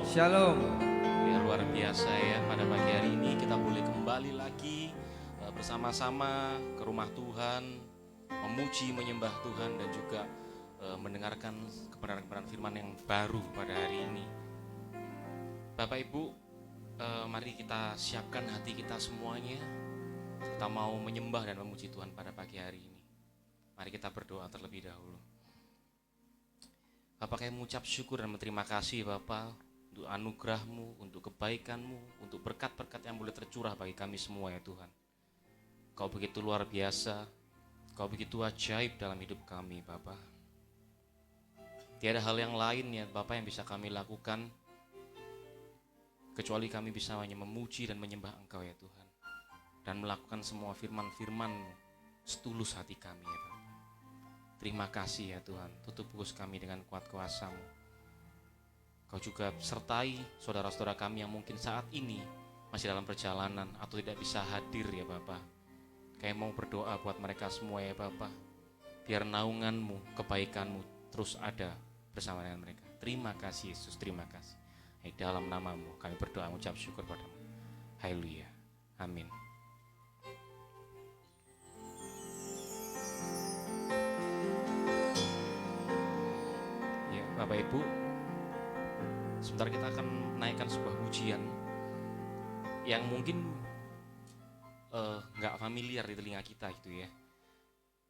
Shalom. Ya, luar biasa ya, pada pagi hari ini kita boleh kembali lagi bersama-sama ke rumah Tuhan, memuji, menyembah Tuhan dan juga mendengarkan kebenaran-kebenaran firman yang baru pada hari ini. Bapak Ibu, mari kita siapkan hati kita semuanya. Kita mau menyembah dan memuji Tuhan pada pagi hari ini. Mari kita berdoa terlebih dahulu. Bapak, kami mengucap syukur dan berterima kasih Bapak untuk anugerah-Mu, untuk kebaikan-Mu, untuk berkat-berkat yang boleh tercurah bagi kami semua ya Tuhan. Kau begitu luar biasa, Kau begitu ajaib dalam hidup kami Bapak. Tiada hal yang lain ya Bapak yang bisa kami lakukan kecuali kami bisa hanya memuji dan menyembah Engkau ya Tuhan, dan melakukan semua firman-firman-Mu setulus hati kami ya Bapak. Terima kasih ya Tuhan, tutup bungkus kami dengan kuat kuasa-Mu. Kau juga sertai saudara-saudara kami yang mungkin saat ini masih dalam perjalanan atau tidak bisa hadir ya Bapak. Kami mau berdoa buat mereka semua ya Bapak, biar naungan-Mu, kebaikan-Mu terus ada bersama dengan mereka. Terima kasih Yesus, terima kasih. Dalam nama-Mu kami berdoa mengucap syukur padamu. Haleluya, amin. Ya Bapak Ibu, sebentar kita akan menaikkan sebuah pujian yang mungkin nggak familiar di telinga kita gitu ya.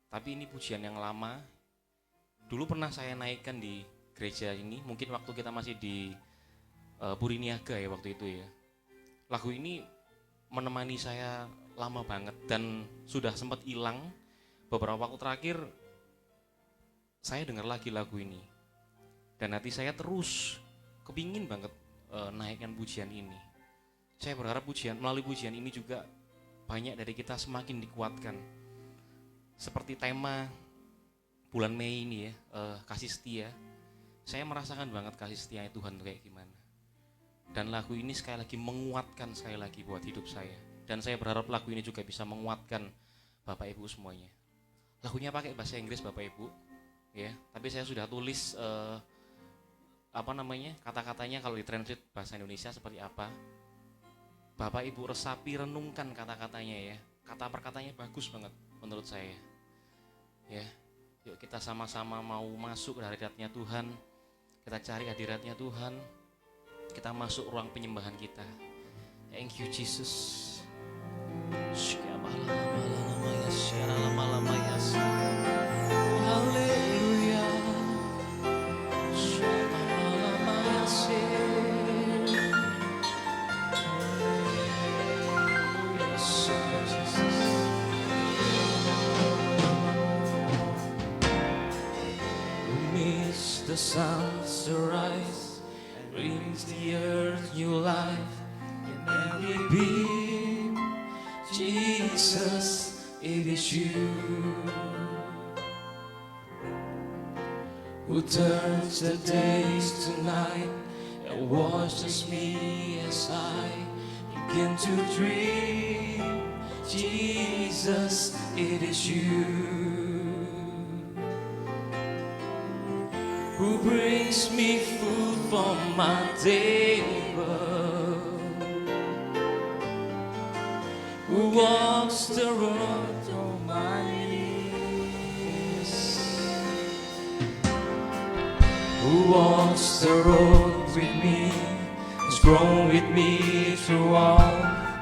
Tapi ini pujian yang lama. Dulu pernah saya naikkan di gereja ini, mungkin waktu kita masih di Puri Niaga ya waktu itu ya. Lagu ini menemani saya lama banget dan sudah sempat hilang. Beberapa waktu terakhir saya dengar lagi lagu ini. Dan hati saya terus kepingin banget naikkan pujian ini. Saya berharap melalui pujian ini juga banyak dari kita semakin dikuatkan. Seperti tema bulan Mei ini ya, kasih setia. Saya merasakan banget kasih setia Tuhan kayak gimana. Dan lagu ini sekali lagi menguatkan sekali lagi buat hidup saya. Dan saya berharap lagu ini juga bisa menguatkan Bapak Ibu semuanya. Lagunya pakai bahasa Inggris Bapak Ibu, ya. Tapi saya sudah tulis kata-katanya kalau ditranslate bahasa Indonesia seperti apa. Bapak Ibu resapi, renungkan kata-katanya ya. Kata perkatanya bagus banget menurut saya. Ya, yuk kita sama-sama mau masuk ke hadiratnya Tuhan. Kita cari hadiratnya Tuhan. Kita masuk ruang penyembahan kita. Thank you Jesus. The sun's to rise and brings the earth new life in every being. Jesus, it is you who turns the days to night and washes me as I begin to dream. Jesus, it is you who brings me food from my table, who walks the road on my knees, who walks the road with me, has grown with me through all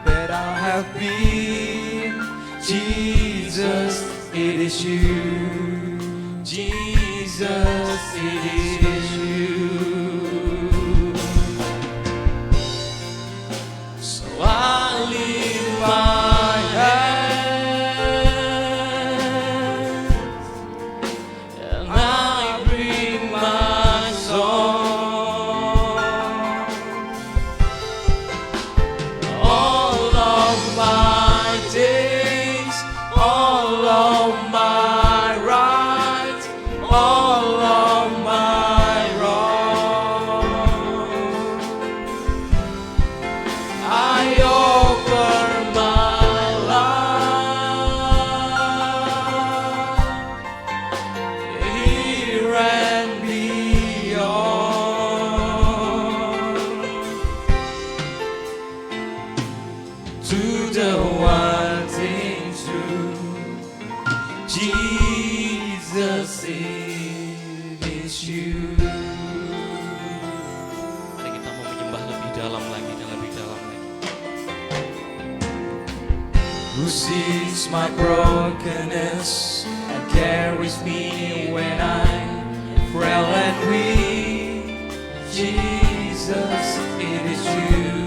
that I have been. Jesus, it is you. Jesus, it is you. So I lift my hands and I bring my song. All of my days, all of my all of my to the one thing true. Jesus, it is you. Mari kita mau menyembah lebih dalam lagi dan lebih dalam lagi. Who sees my brokenness and carries me when I'm frail and weak. Jesus, it is you.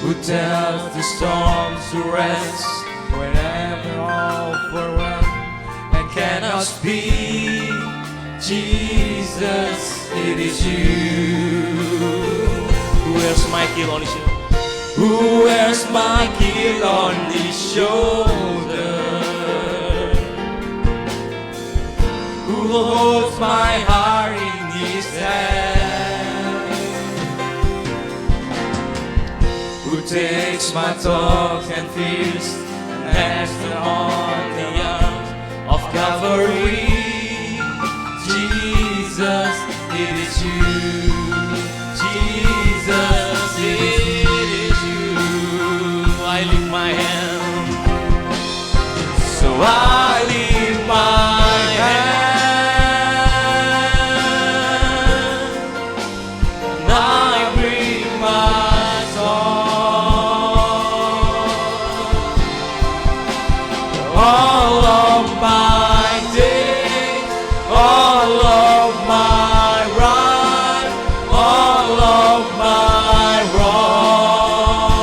Who tells the storms to rest when I'm overwhelmed and cannot speak. Jesus, it is you. Who wears my guilt on his shoulder? Who wears my guilt on his shoulder? Who holds my heart in his hand? Who takes my thoughts and fears and hangs them on the arms of Calvary? Jesus, it is you. Jesus, it is you. I lift my hand. So I lift my hand and I bring my song. All of my days, all of my right, all of my wrong,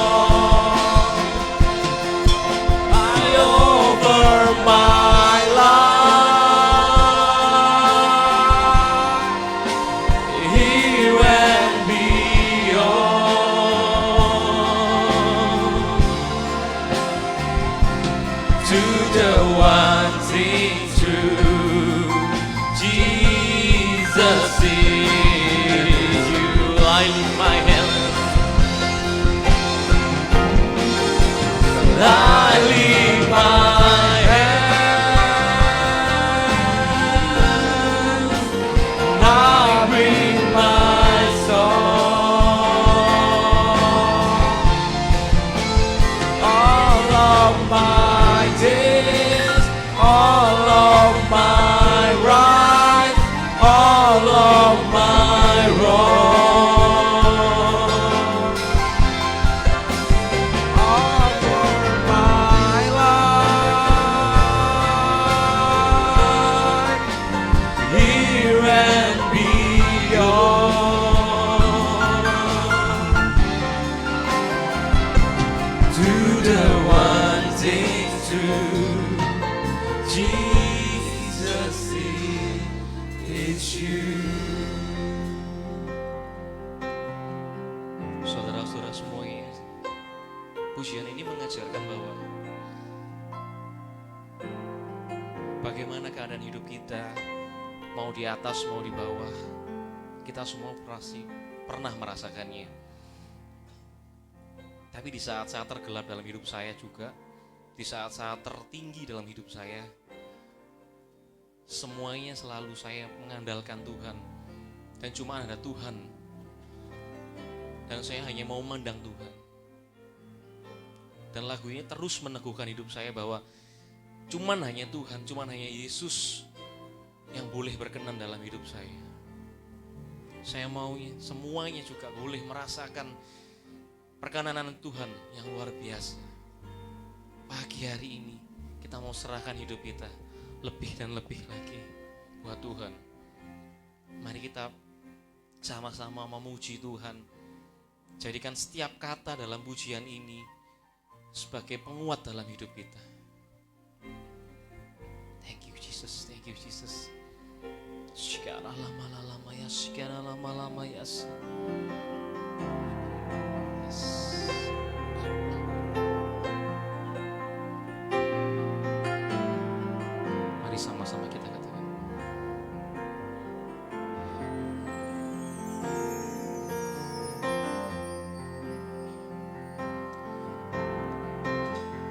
I offer my life here and beyond to the one thing true. Jesus, is you. I lift my hand. I lift my hand and I bring my song. All of my days, all of my right, all of my wrong, offer my life here and beyond to the one thing true. Jesus, it's you. Saudara-saudara semuanya, pujian ini mengajarkan bahwa bagaimana keadaan hidup kita, mau di atas mau di bawah, kita semua pasti pernah merasakannya. Tapi di saat-saat tergelap dalam hidup saya juga, di saat-saat tertinggi dalam hidup saya, semuanya selalu saya mengandalkan Tuhan. Dan cuma ada Tuhan. Dan saya hanya mau memandang Tuhan. Dan lagu ini terus meneguhkan hidup saya bahwa cuman hanya Tuhan, cuman hanya Yesus yang boleh berkenan dalam hidup saya. Saya maunya semuanya juga boleh merasakan perkenanan Tuhan yang luar biasa. Pagi hari ini kita mau serahkan hidup kita lebih dan lebih lagi buat Tuhan. Mari kita sama-sama memuji Tuhan. Jadikan setiap kata dalam pujian ini sebagai penguat dalam hidup kita. Thank you Jesus, thank you Jesus. Sekarang lama-lama ya, sekarang lama-lama ya. Yes. Mari sama-sama kita katakan.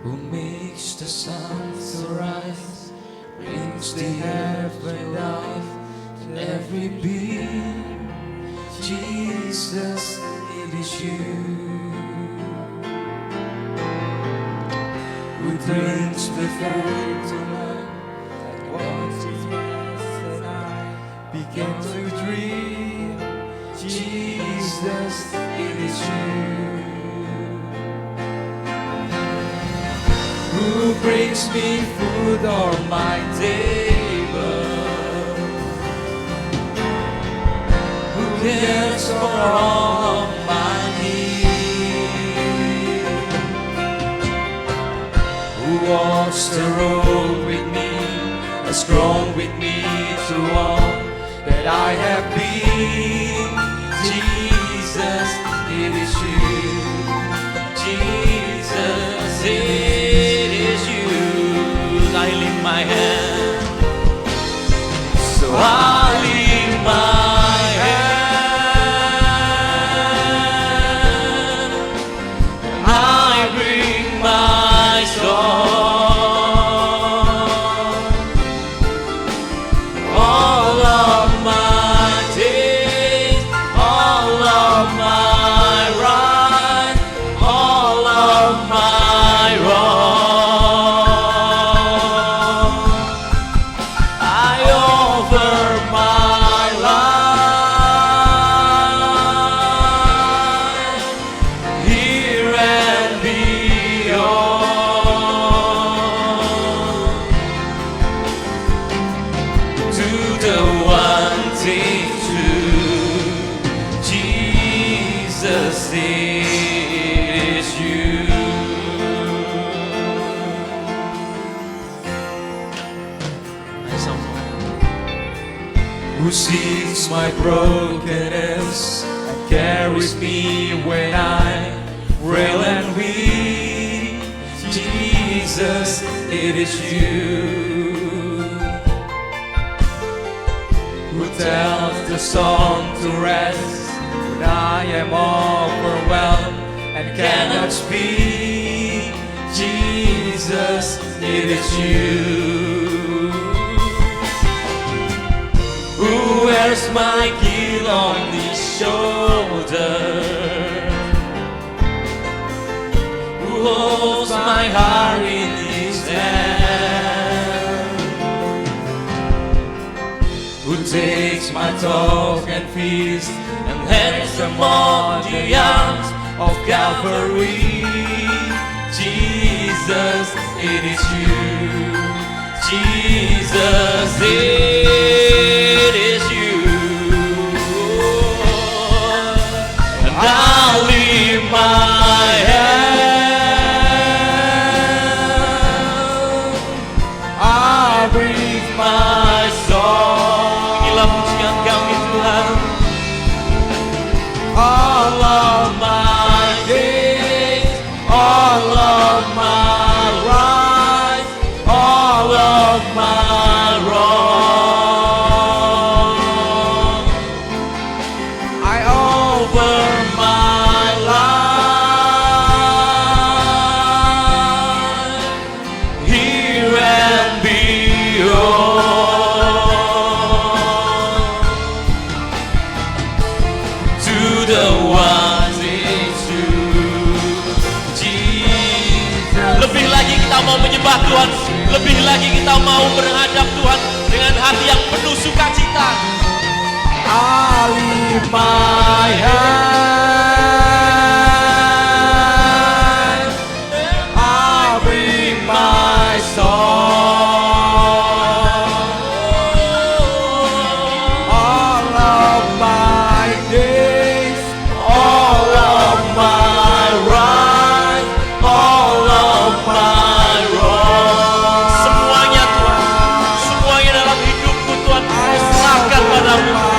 Who makes the sun to rise, brings the heaven life to every being. Jesus, it is you. fruit to learn that once yes and I began to dream, Jesus, it is you who brings me food on my table, who cares for all of my needs, who walks the road with me, has grown with me to all that I have been. Jesus, it is you. Jesus, it is you. I lift my hand, so I lift my hand, I bring my song, all of my days, all of my right, all of my wrong. I offer my life here and beyond to the one thing true. Jesus, it is you. Who sees my brokenness and carries me when I'm frail and weak. Jesus, it is you who tells the song to rest when I am overwhelmed and cannot speak. Jesus, it is you who wears my guilt on his shoulder, who holds my heart in his hand, who takes my talk and feast and hands them on the arms of Calvary. Jesus, it is you. Jesus, it is you. And I'll leave my hand, I'll bring my song. Inilah pujian kami Tuhan. All of my days, all of my rights, all of my wrong. I offer my life here and beyond to the one is true. Jesus. Lebih lagi kita mau menyembah Tuhan, lebih lagi kita mau menghadap Tuhan dengan hati yang penuh sukacita. I lift my hand, I bring my song, all of my days, all of my right, all of my wrong. Semuanya Tuhan, semuanya dalam hidupku Tuhan, serahkan padamu.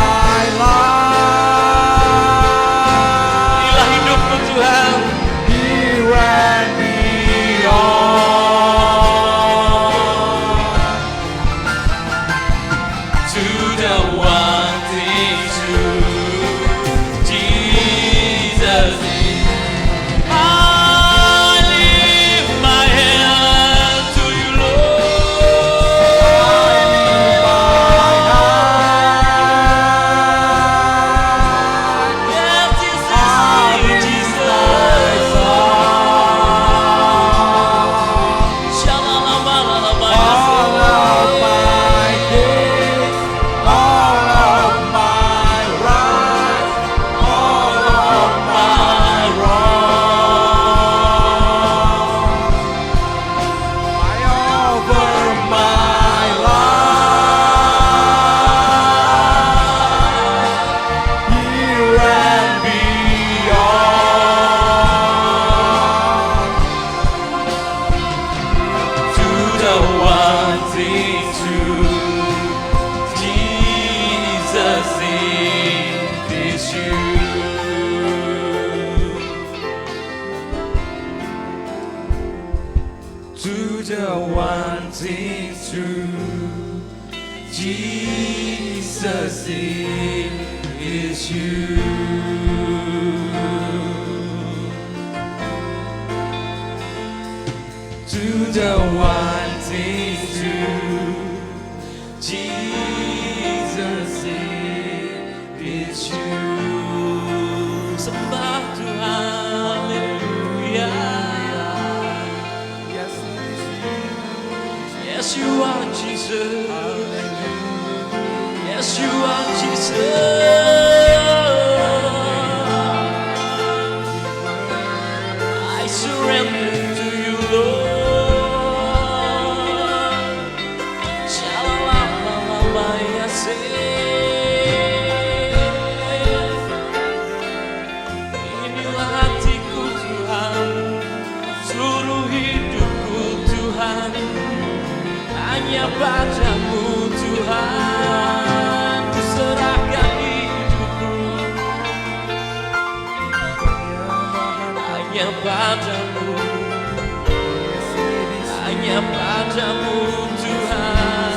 the one thing true. Jesus, it is you. To the one thing true. Jesus, it is you. Sembah Tuhan, haleluya. Yes, you are Jesus. Yes, you are Jesus. I surrender to you, Lord. Shalala ya inilah hatiku Tuhan, seluruh hidupku Tuhan, hanya padamu Tuhan, kuserahkan hidupku. Hanya padamu, hanya padamu Tuhan.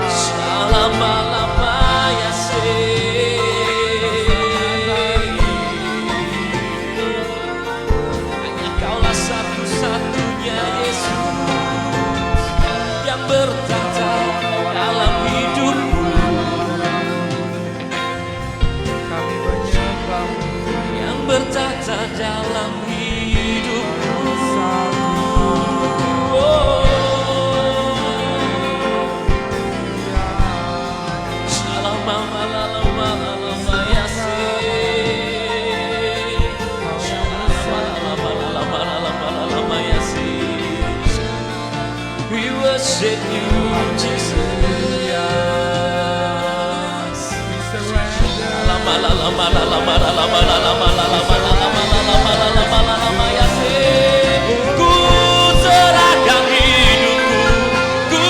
Selama-lama ya hanya Kaulah satu-satunya Yesus yang bertata dalam hidupku. Kami menyembahmu, yang bertata dalam hidupku. Selama-lama ya selama-lama ya we worship you, Jesus. Ku serahkan hidupku, ku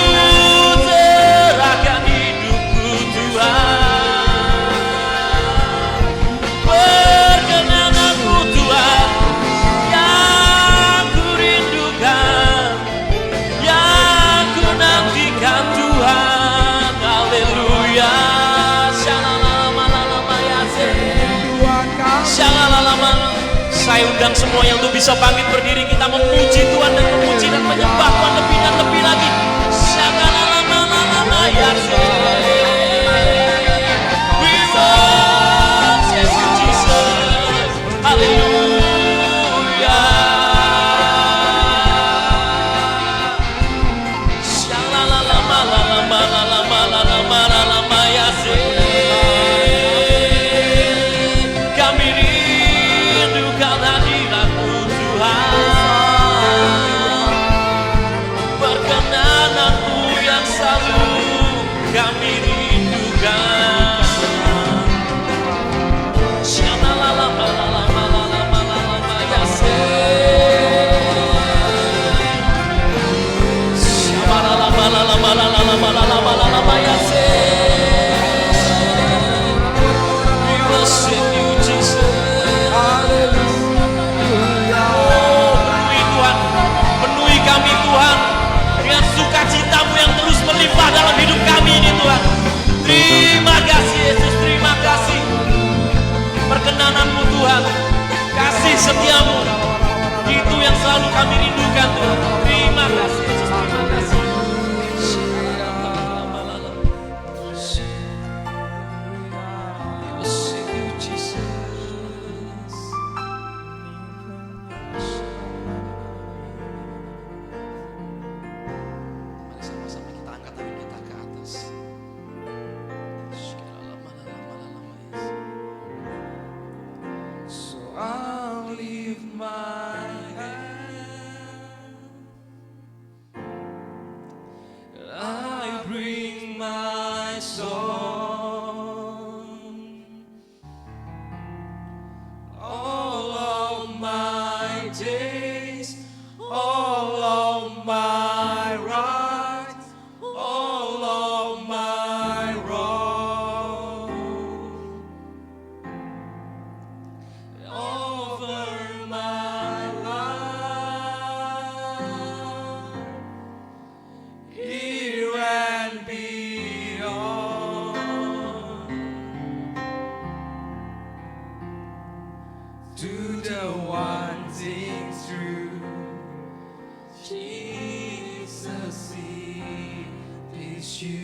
serahkan hidupku Tuhan. Perkenananmu Tuhan yang ku rindukan, yang ku nantikan Tuhan. Haleluya. Saya undang semuanya untuk bisa bangkit berdiri, kita memuji Tuhan dan memuji dan menyembah Tuhan lebih dan lebih lagi. We worship you, Jesus. Haleluya. Kami rindukan hadirat-Mu Tuhan, perkenanan-Mu yang selalu kami rindukan. Sukacita-Mu yang terus melimpah dalam hidup kami ini Tuhan. Terima kasih Yesus, terima kasih. Perkenanan-Mu Tuhan, kasih setia-Mu, itu yang selalu kami rindukan Tuhan. Terima kasih Yesus, terima kasih. I'll leave my hand, I bring my song, all of my days, all of my rights, all of my wrongs. Over my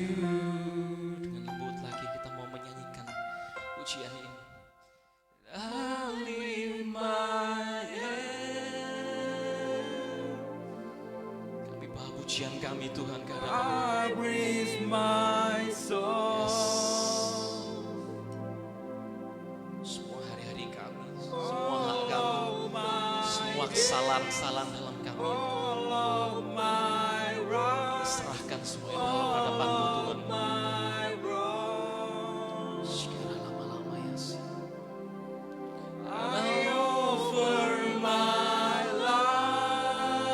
you. Dengan lembut lagi kita mau menyanyikan pujian ini. I lift my hand. Kami bawa pujian kami Tuhan karena I breathe my soul. semua hari-hari kami, semua hak kami, semua kesalahan-kesalahan dalam kami, All of my right, serahkan semua itu dalam hadapan-Mu Tuhan. my wrong. Segera lama-lama ya sih. I offer my life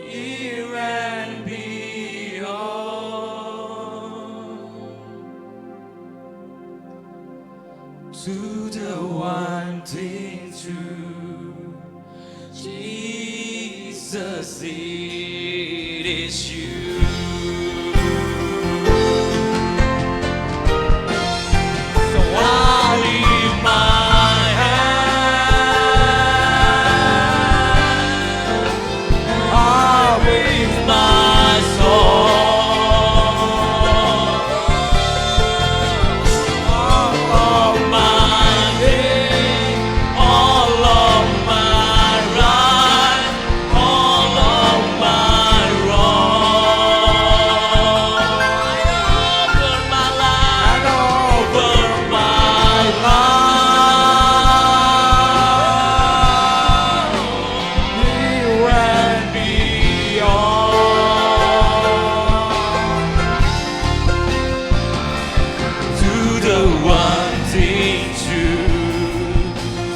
here and beyond to the one thing true, Jesus, it is you. So I lift my hand, I breathe my soul, all of my day, all of my right, all of my wrong. I offer my life, I offer my life, here and beyond to the one thing true,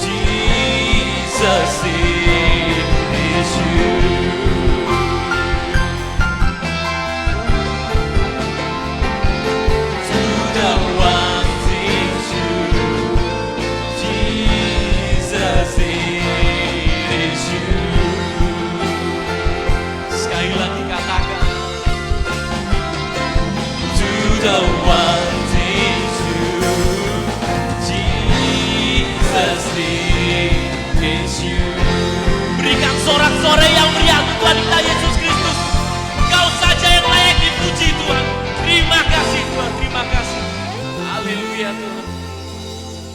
Jesus, it is you. To the one thing true, Jesus, it is you. Sekali lagi katakan, to the one thing true, Jesus, it is you. Berikan sorak-sorai yang meriah untuk Tuhan kita Yesus Kristus. Kau saja yang layak dipuji Tuhan. Terima kasih Tuhan, terima kasih. Haleluya Tuhan.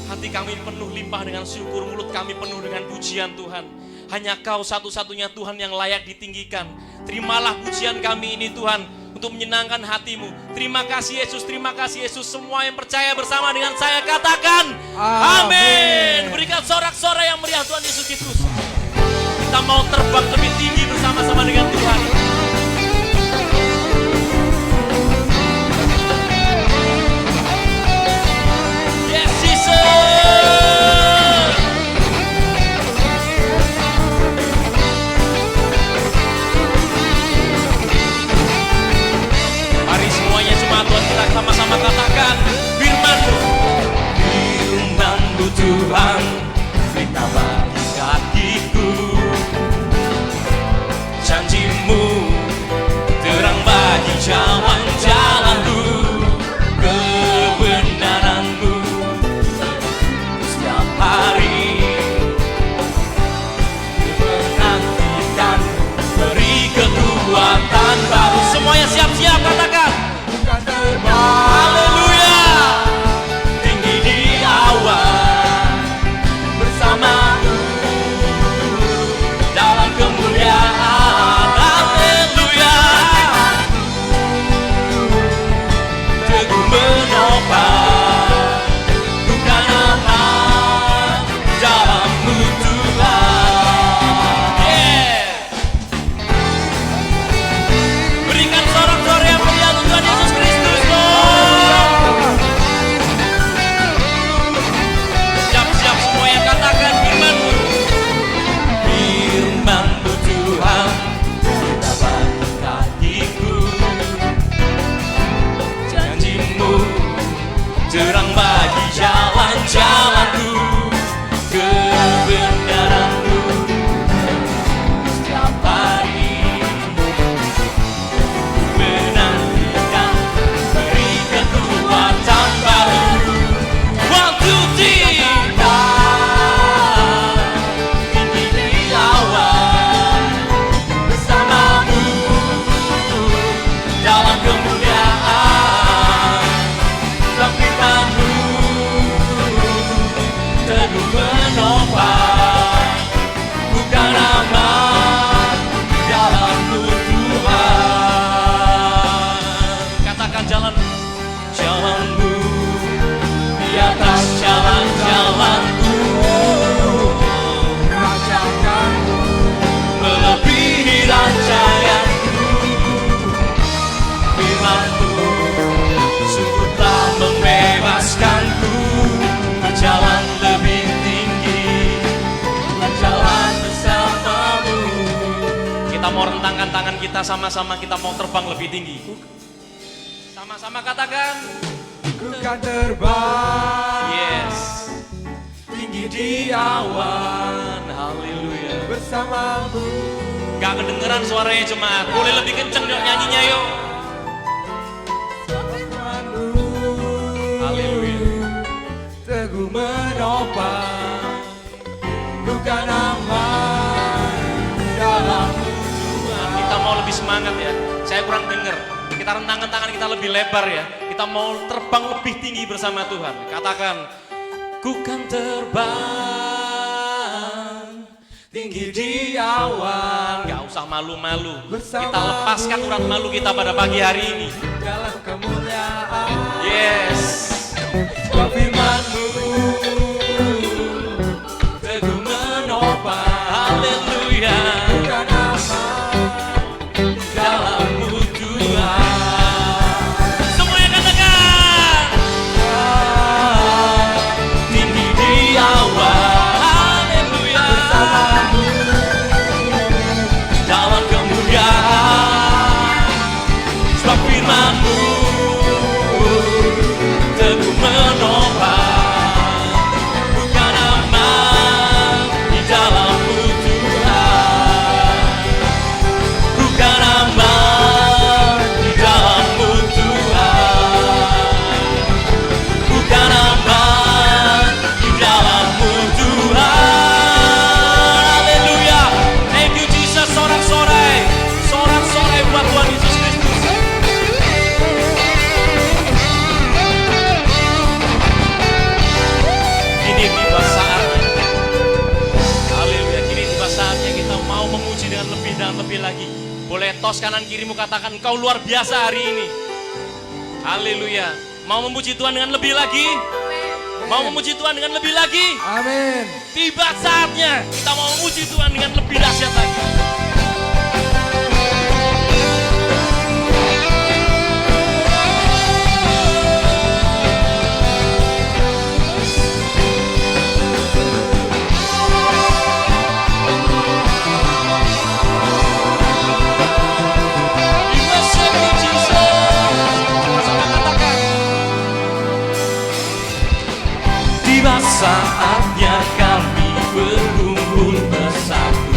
Hati kami penuh limpah dengan syukur, mulut kami penuh dengan pujian Tuhan. Hanya Kau satu-satunya Tuhan yang layak ditinggikan. Terimalah pujian kami ini Tuhan untuk menyenangkan hati-Mu. Terima kasih Yesus, terima kasih Yesus. Semua yang percaya bersama dengan saya katakan amin. Berikan sorak-sorai yang meriah Tuhan Yesus Kristus. Kita mau terbang lebih tinggi bersama-sama dengan Tuhan. Yes Jesus. Mari semuanya jemaat Tuhan kita sama-sama katakan firman-Mu. Firman-Mu Tuhan, pelita bagi kakiku, janji-Mu tangan kita sama-sama, kita mau terbang lebih tinggi. Sama-sama katakan, Ku kan terbang yes, tinggi di awan haleluya. bersamamu. Gak kedengeran suaranya jemaat, boleh lebih kenceng dong nyanyinya yuk. Firman-Mu Haleluya. teguh menopang, bukan aman dalam Nah, kita mau lebih semangat ya. Saya kurang denger. Kita rentangkan tangan kita lebih lebar ya. Kita mau terbang lebih tinggi bersama Tuhan. Katakan, ku kan terbang tinggi di awan Gak usah malu-malu. Bersamamu. Kita lepaskan urat malu kita pada pagi hari ini. dalam kemuliaan. Yes. Sebab firman-Mu teguh menopang, Haleluya. bukan aman dalammu Tuhan. Semuanya katakan, Tinggi di awan haleluya. bersamamu Dalam kemuliaan. sebab firman-Mu teguh menopang, bukan aman di dalammu Tuhan. Bukan aman di dalammu Tuhan. Bukan aman di dalammu Tuhan. Haleluya. Thank you Jesus. Sorak-sorai buat Tuhan Yesus Kristus. Kini tiba saatnya. Haleluya. Kini tiba saatnya kita mau memuji dengan lebih dan lebih lagi. Boleh tos kanan kirimu katakan, engkau luar biasa hari ini. Haleluya. Mau memuji Tuhan dengan lebih lagi? Mau memuji Tuhan dengan lebih lagi? Amin. Tiba saatnya kita mau memuji Tuhan dengan lebih dahsyat lagi. We worship you, Jesus. Sama katakan. Tiba saatnya kami berkumpul bersatu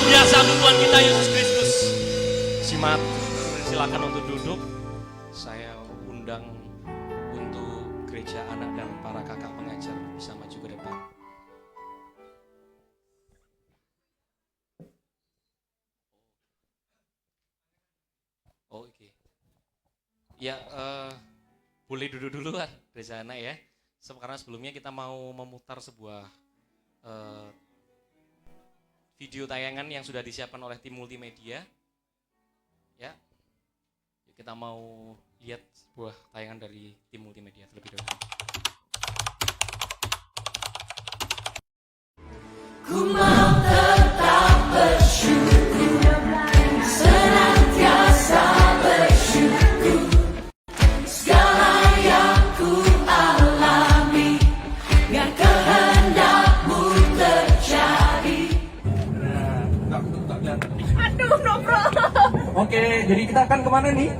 biasa Tuhan kita Yesus Kristus. Simat, silakan untuk duduk. Saya undang untuk gereja anak dan para kakak pengajar bisa maju ke depan. Oh, oke. Ya, boleh duduk dulu lah, gereja anak ya. Karena sebelumnya kita mau memutar sebuah video tayangan yang sudah disiapkan oleh tim multimedia. Ya, kita mau lihat sebuah tayangan dari tim multimedia terlebih dahulu. Ku mau tetap bersyukur, senantiasa bersyukur. Segala yang ku alami, biar kehendak-Mu terjadi. Aduh, no bro. Oke, jadi kita akan kemana nih?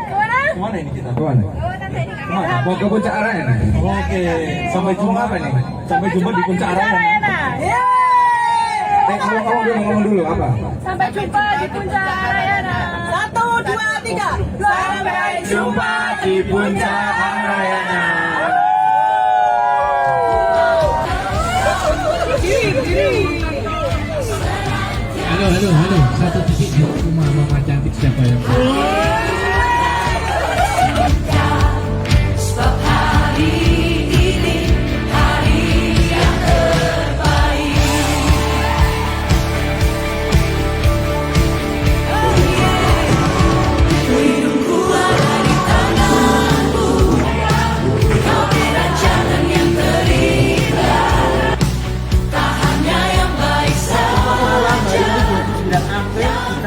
Kemana? Kemana ini kita? Kemana? Oh, nanti ini kami Kemana? Mau ke Puncak Arayana? Oke, sampai jumpa apa nih? Sampai jumpa di Puncak Arayana. Ngomong dulu apa? Sampai jumpa di Puncak Arayana. 1, 2, 3. Sampai Jumpa di Puncak Arayana. Halo, satu titik di rumah Mama Cantik siapa yang Sebab hari ini hari yang terbaik. Hidupku ada di tangan-Mu, Kau beri rancangan yang terindah, tak hanya yang baik saja.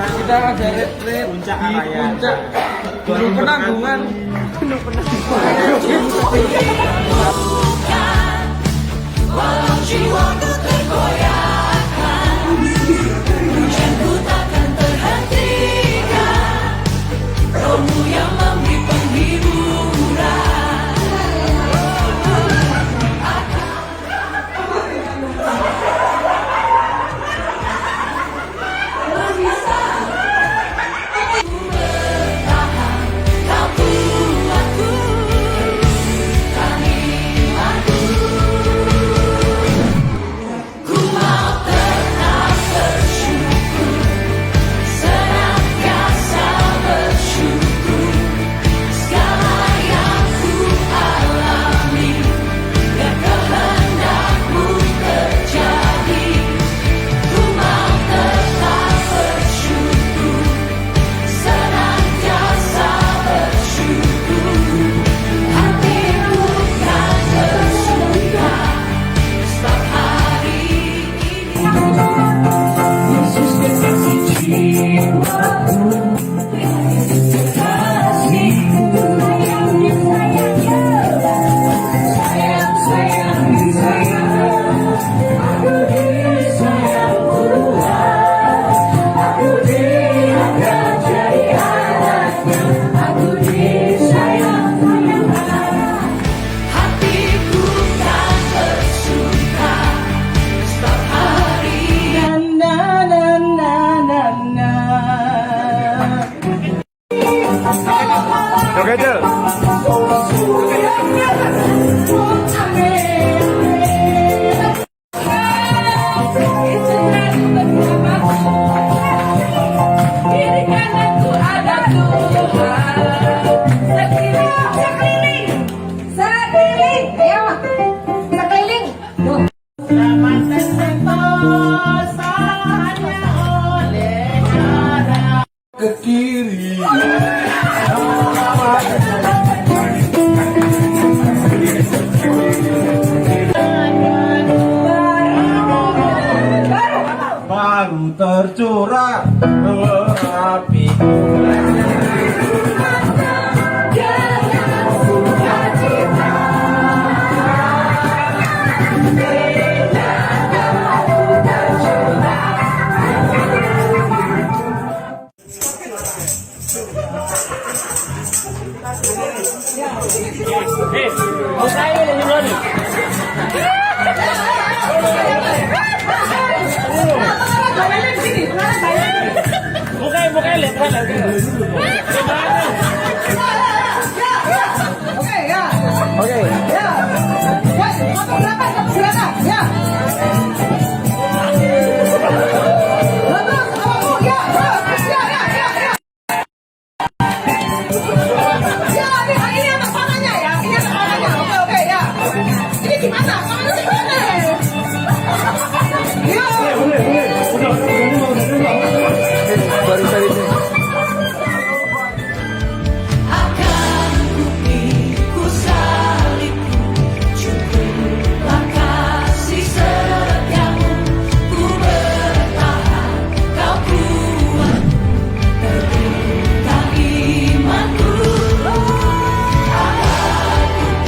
Kita ada retret Puncak Arayana. Baru penanggungan. Walau jiwaku tergoyahkan, hujanku takkan terhentikan, Roh-Mu yang memberi penghiburan. Bertahan, Kau kuatku, tanimanku. Ku mau tetap bersyukur, senantiasa bersyukur. Segala yang ku alami, biar kehendak-Mu terjadi. Ku mau tetap bersyukur, senantiasa bersyukur. Hatiku kan bersuka, sebab hari ini Yesus kekasih jiwaku, kekasihku yang disayang, sayang. Aku disayang Tuhan, aku diangkat jadi anaknya, aku disayang Tuhan. Hatiku kan bersuka, sebab hari Oke, Del. Dirikan aku ada Tuhan. Sekeliling, ayo, sekeliling. Ke kiri. Baru tercurah api. Sini. Mukanya lihat kan oke. Oke ya. Oke. Ya. Guys, kamu berapa? Kamu berapa? Ya. Bagus, kamu ya. Ya. Ya, ini atas tangannya ya. Ini atas tangannya. Oke ya. Ini gimana? Tangannya gimana? Ya. Baru tadi sih. Akan ku salibku, cukuplah kasih setiamu. Ku bertahan, kau kuat, teguhkan imanku. Akan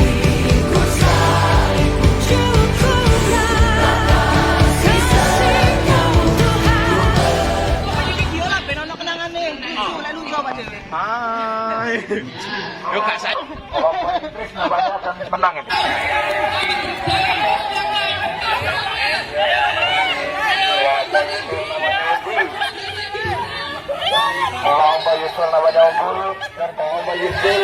ku salibku, cukuplah kasih setiamu, Tuhan. Biola ben ono kenangane. Mulai lunga padahal. Yo gak saya. Menang ini. Allahumma yusur namanya Allah dan Allahumma yusur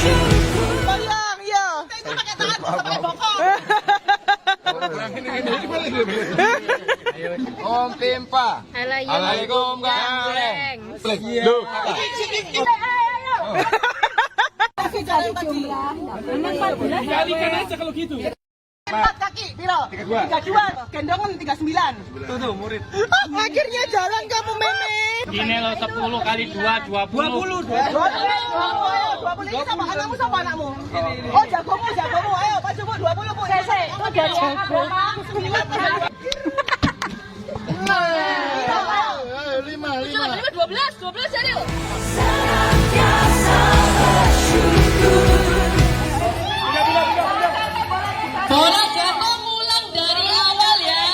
Bayang ya. Itu pakai tangan bisa pakai bokong. Om Pimpa. Assalamualaikum Kang. Loh, Kalikan aja kalau gitu. 4 kaki, piro? 32. Gendongan 39. Tuh, murid. Akhirnya jalan kamu meme. Ini lo 10 kali 2, 20. 20. Ini sama anakmu sama anakmu. Oh, jagomu. Ayo, maju Bu, 20 Bu. Itu dari anak orang 12 jadi yuk. Senantiasa bersyukur. Bola jatuh ngulang dari awal ya.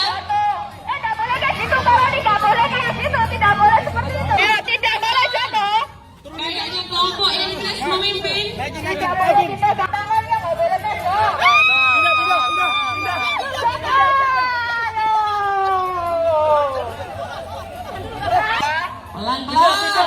Tidak boleh kayak gitu, kalau tidak boleh kayak gitu, tidak boleh seperti itu. Tidak boleh jatuh. Kayaknya kelompok yang sukses memimpin. Tidak boleh dipegang tangannya, nggak boleh pegang. Senantiasa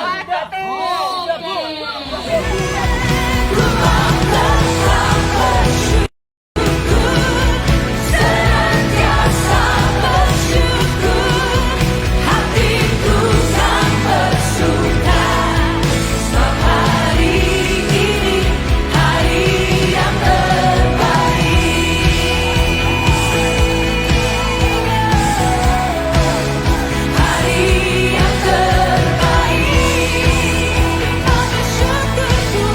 bersyukur, hatiku kan bersuka. Sebab hari ini hari yang terbaik. Hari yang terbaik. Kau bersyukur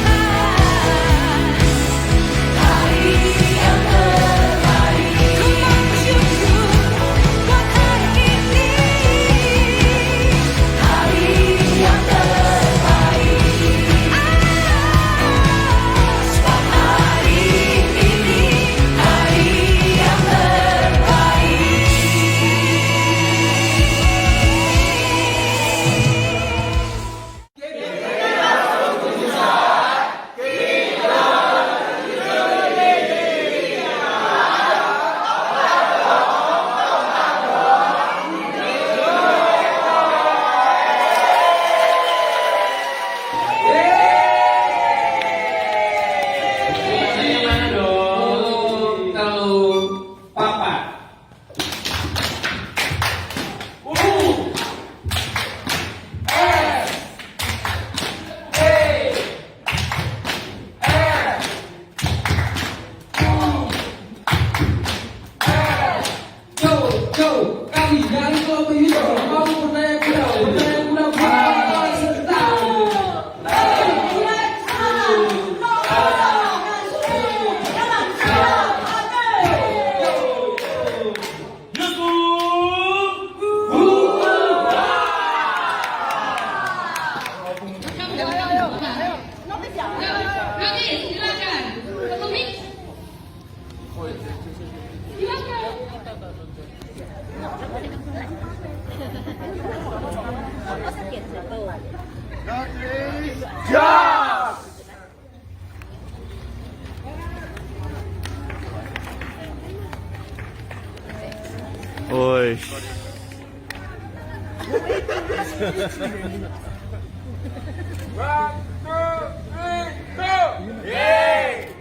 Woi.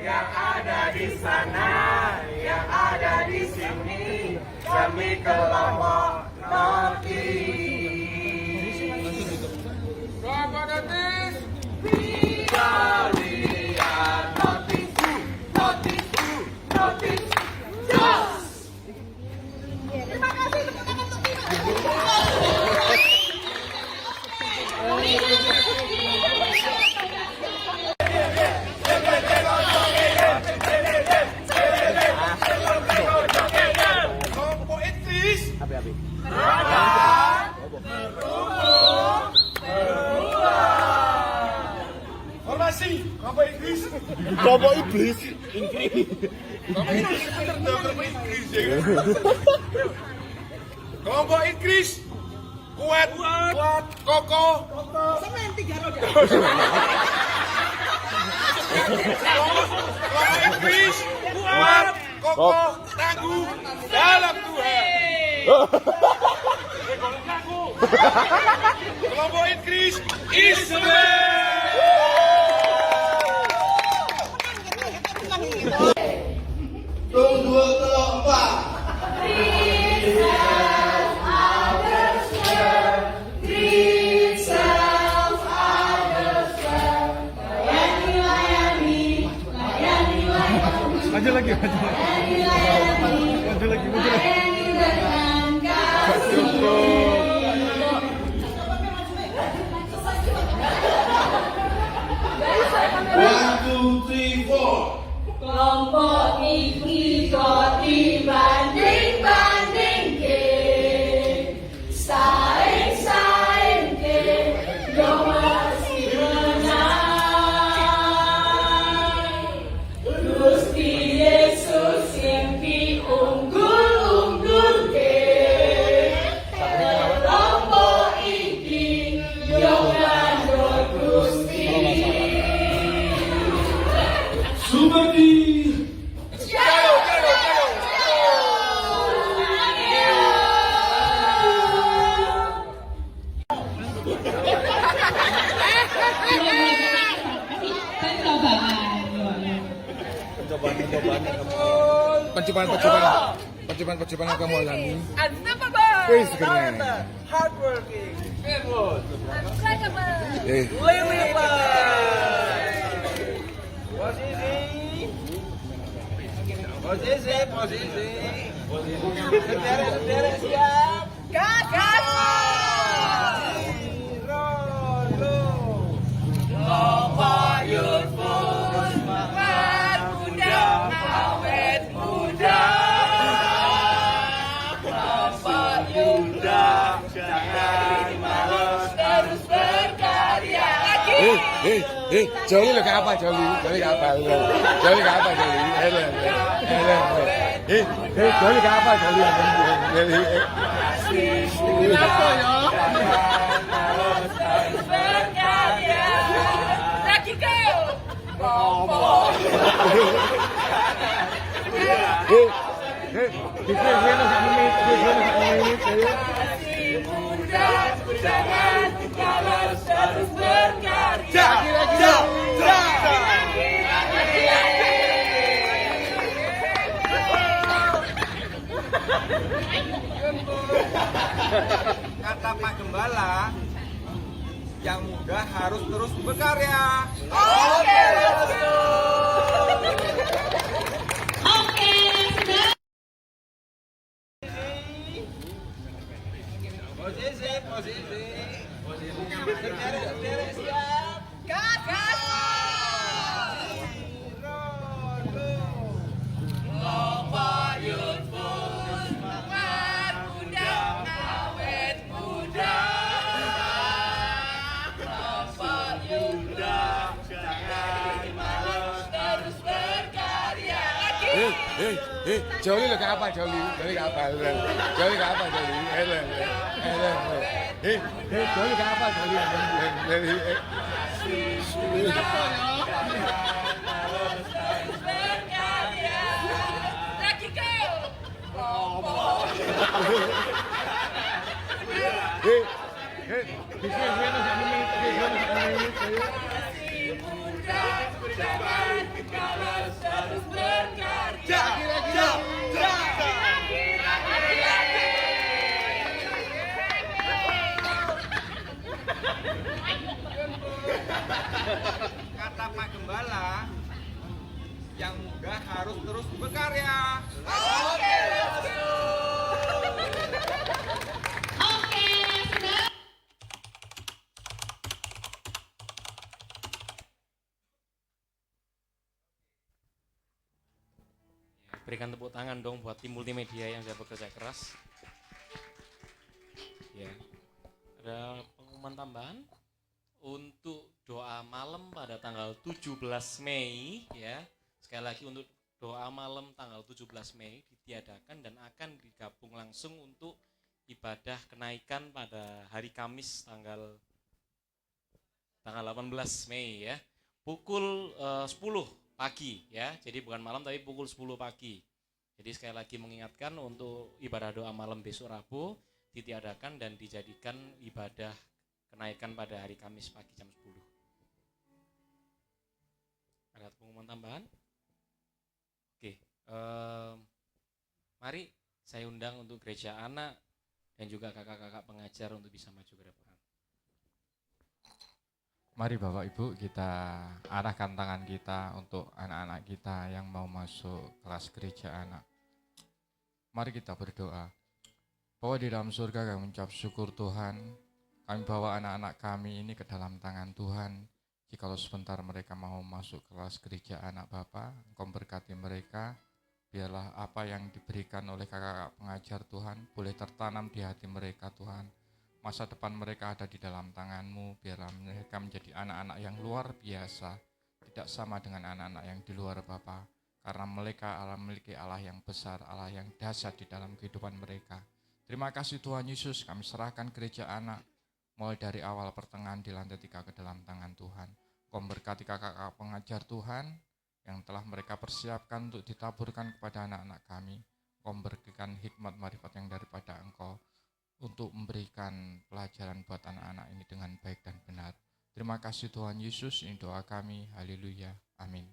Yang ada di sana, yang ada di sini, kami kelompok Noti. Kelompok Notis. Kita lihat Notis, Notis, Notis. Terima kasih tepuk tangan untuk Bima. Kelompok Idris. Formasi kelompok Idris. Kelompok iblis. Kelompok Idris. Kuat, kokoh. Semen 3 roda. Kelompok Idris. Kuat, kokoh, tangguh dalam Tuhan. Kelompok Idris Islam. Tunggu kelompok. Maju lagi, maju lagi. One, two, three, four. Kelompok iki kok dibanding-bandingke, saing-saingke, yo masih menang. Gusti Yesus yang diunggul-unggulke, kelompok iki yo ngandut Gusti. Sumadi. Percobaan yang kamu alami. Wih, segernya. Hardworking. Posisi. Derek siap. Gas. Kelompok Yudhus semangat muda, awet muda. Kelompok Yuda, jangan malas, terus berkarya. Joli lo kayak apa, Joli? Joli kayak apa? Joli kayak apa, Joli? Joli kayak apa, Joli? Berkarya. Lagi kau. Masih muda, jangan malas, terus berkarya. Kata Pak Gembala, yang muda harus terus berkarya. Oke, let's go. Oke, sudah. Posisi. Derek siap. Gas. Kelompok Yudhus semangat muda, awet muda. Kelompok Yuda, jangan malas, terus berkarya. Joli lo kayak apa, Joli? Joli kayak apa, Joli? Joli kayak apa, Joli? Joli gak apa Joli. Lagi kau. Kata Pak Gembala, yang muda harus terus berkarya. Oke, sudah. Berikan tepuk tangan dong buat tim multimedia yang sudah bekerja keras. Ya. Ada pengumuman tambahan untuk doa malam pada tanggal 17 Mei ya. Sekali lagi untuk doa malam tanggal 17 Mei ditiadakan dan akan digabung langsung untuk ibadah kenaikan pada hari Kamis tanggal 18 Mei ya. Pukul 10 pagi ya. Jadi bukan malam tapi pukul 10 pagi. Jadi sekali lagi mengingatkan untuk ibadah doa malam besok Rabu ditiadakan dan dijadikan ibadah kenaikan pada hari Kamis pagi jam 10. Ada pengumuman tambahan? Oke, mari saya undang untuk gereja anak dan juga kakak-kakak pengajar untuk bisa maju ke depan. Mari Bapak Ibu kita arahkan tangan kita untuk anak-anak kita yang mau masuk kelas gereja anak. Mari kita berdoa. Bahwa di dalam surga kami mengucap syukur Tuhan, kami bawa anak-anak kami ini ke dalam tangan Tuhan. Jikalau sebentar mereka mau masuk kelas gereja anak Bapa, Engkau berkati mereka. Biarlah apa yang diberikan oleh kakak pengajar Tuhan boleh tertanam di hati mereka Tuhan. Masa depan mereka ada di dalam tangan-Mu, biarlah mereka menjadi anak-anak yang luar biasa, tidak sama dengan anak-anak yang di luar Bapa, karena mereka memiliki Allah yang besar, Allah yang dahsyat di dalam kehidupan mereka. Terima kasih Tuhan Yesus, kami serahkan gereja anak, mulai dari awal pertengahan di lantai 3 ke dalam tangan Tuhan. Kau memberkati kakak-kakak pengajar Tuhan, yang telah mereka persiapkan untuk ditaburkan kepada anak-anak kami. Kau memberikan hikmat marifat yang daripada Engkau, untuk memberikan pelajaran buat anak-anak ini dengan baik dan benar. Terima kasih Tuhan Yesus, ini doa kami, haleluya, amin.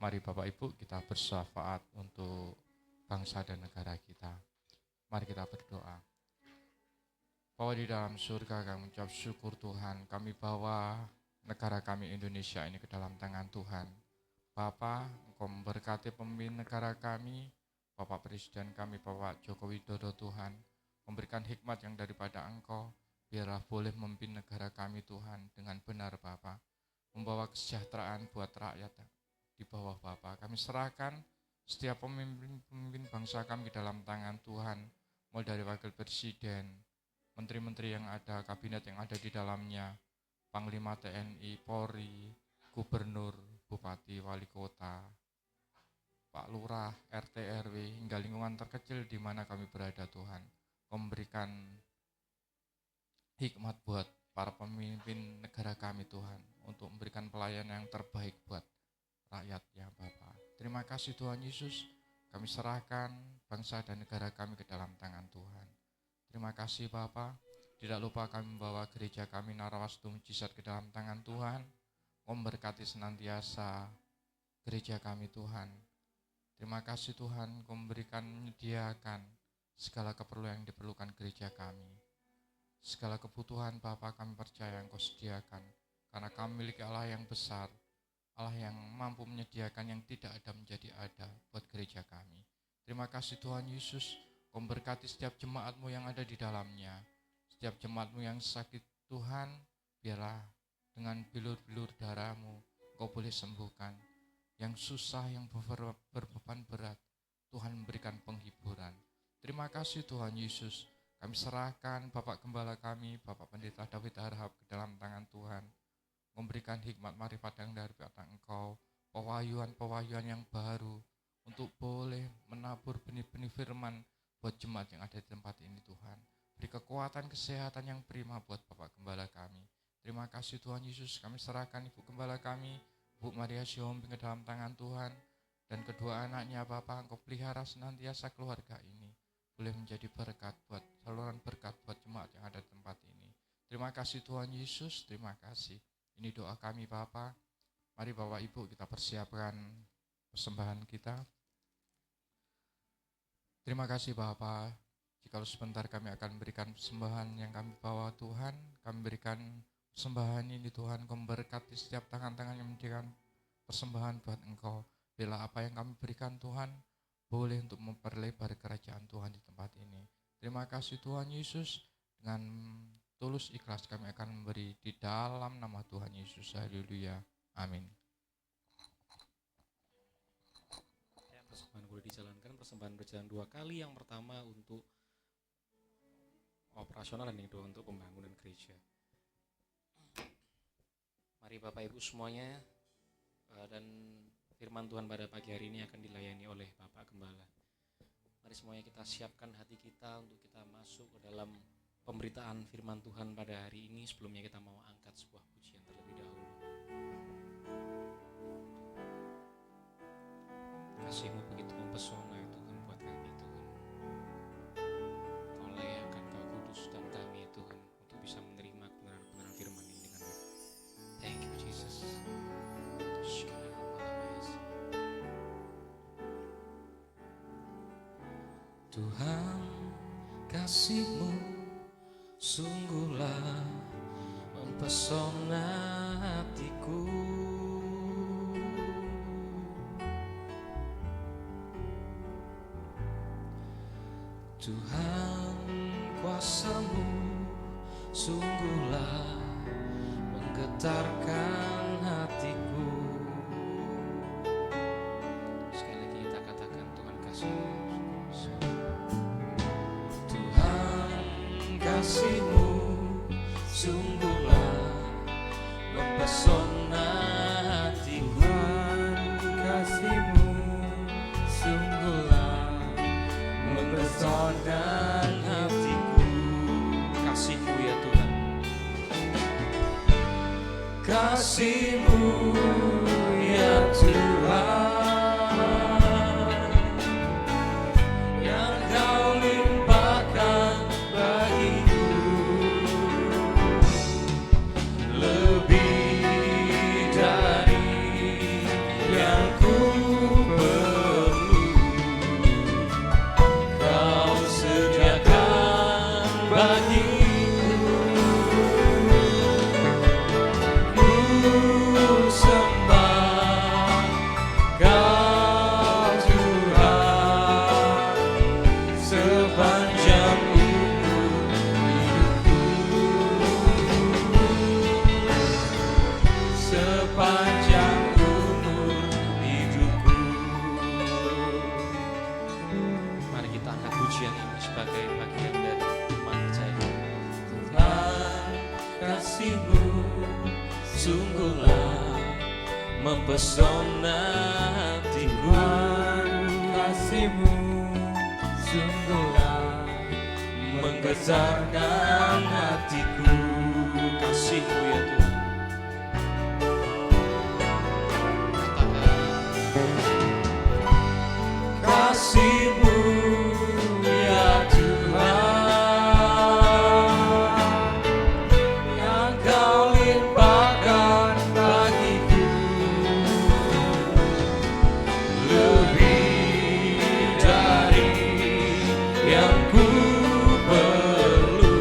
Mari Bapak Ibu kita bersyafaat untuk bangsa dan negara kita. Mari kita berdoa. Bahwa di dalam surga kami mengucap syukur Tuhan, kami bawa negara kami Indonesia ini ke dalam tangan Tuhan. Bapa, Engkau memberkati pemimpin negara kami, Bapak Presiden kami, Bapak Joko Widodo Tuhan, memberikan hikmat yang daripada Engkau, biarlah boleh memimpin negara kami Tuhan dengan benar Bapa, membawa kesejahteraan buat rakyat di bawah Bapa. Kami serahkan setiap pemimpin bangsa kami ke dalam tangan Tuhan, mulai dari Wakil Presiden, menteri-menteri yang ada, kabinet yang ada di dalamnya, Panglima TNI, Polri, Gubernur, Bupati, Wali Kota, Pak Lurah, RT, RW, hingga lingkungan terkecil di mana kami berada Tuhan. Memberikan hikmat buat para pemimpin negara kami Tuhan, untuk memberikan pelayanan yang terbaik buat rakyat ya Bapa. Terima kasih Tuhan Yesus, kami serahkan bangsa dan negara kami ke dalam tangan Tuhan. Terima kasih Bapa. Tidak lupa kami membawa gereja kami Narawastu Mujizat ke dalam tangan Tuhan. Memberkati senantiasa gereja kami Tuhan. Terima kasih Tuhan, Kau memberikan, menyediakan segala keperluan yang diperlukan gereja kami. Segala kebutuhan Bapa kami percaya Engkau sediakan, karena kami memiliki Allah yang besar, Allah yang mampu menyediakan yang tidak ada menjadi ada buat gereja kami. Terima kasih Tuhan Yesus, Kau memberkati setiap jemaat-Mu yang ada di dalamnya. Setiap jemaat-Mu yang sakit Tuhan, biarlah dengan bilur-bilur darah-Mu Kau boleh sembuhkan. Yang susah, yang berbeban berat, Tuhan memberikan penghiburan. Terima kasih Tuhan Yesus, kami serahkan Bapak Gembala kami, Bapak Pendeta David Harhab ke dalam tangan Tuhan. Memberikan hikmat marifat yang daripada Engkau, pewahyuan-pewahyuan yang baru, untuk boleh menabur benih-benih firman buat jemaat yang ada di tempat ini Tuhan. beri kekuatan kesehatan yang prima buat Bapak Gembala kami. Terima kasih Tuhan Yesus, kami serahkan Ibu Gembala kami, Bu Maria Siombing ke dalam tangan Tuhan, dan kedua anaknya Bapak, Engkau pelihara senantiasa keluarga ini, boleh menjadi berkat buat saluran berkat buat jemaat yang ada di tempat ini. Terima kasih Tuhan Yesus, terima kasih. Ini doa kami Bapak. Mari Bapak Ibu kita persiapkan persembahan kita. Terima kasih Bapak. Jikalau sebentar kami akan berikan persembahan yang kami bawa Tuhan, kami berikan persembahan ini Tuhan, Kau memberkati setiap tangan-tangan yang memberikan persembahan buat Engkau. Bila apa yang kami berikan Tuhan, boleh untuk memperlebar kerajaan Tuhan di tempat ini. Terima kasih Tuhan Yesus, dengan tulus ikhlas kami akan memberi di dalam nama Tuhan Yesus. Haleluya. Amin. Persembahan boleh dijalankan, persembahan berjalan 2 kali. Yang pertama untuk operasional dan yang kedua untuk pembangunan gereja. Mari Bapak Ibu semuanya, dan firman Tuhan pada pagi hari ini akan dilayani oleh Bapak Gembala. Mari semuanya kita siapkan hati kita untuk kita masuk ke dalam pemberitaan firman Tuhan pada hari ini. Sebelumnya kita mau angkat sebuah pujian terlebih dahulu. Kasih-Mu begitu mempesona Tuhan buat kami Tuhan. Kau layakkan, Kau kudus dan kami Tuhan untuk bisa menerima kebenaran-kebenaran firman ini dengan baik. Thank you Jesus. Tuhan, kasih-Mu sungguhlah mempesona hatiku. Tuhan, kuasa-Mu sungguhlah menggetarkan hatiku. Sekali lagi kita katakan, Tuhan kasih-Mu. Tuhan, kasih-Mu sungguhlah mempesona hatiku. Kasih-Mu sungguhlah mempesona hatiku. Kasih-Mu ya Tuhan, kasih-Mu ya Tuhan, yang Kau limpahkan bagiku, lebih dari yang ku perlu. Kau sediakan bagiku. Ku sembah Kau Tuhan sepanjang umur hidupku, sepanjang umur hidupku. Mari kita angkat pujian ini sebagai bagian dari iman percaya. Tuhan, kasih-Mu sungguhlah mempesona hatiku. Kasih-Mu sungguhlah menggetarkan hatiku. Kasih-Mu ya Tuhan. Katakan, kasih-Mu ya Tuhan, yang Kau limpahkan bagiku, lebih dari yang ku perlu.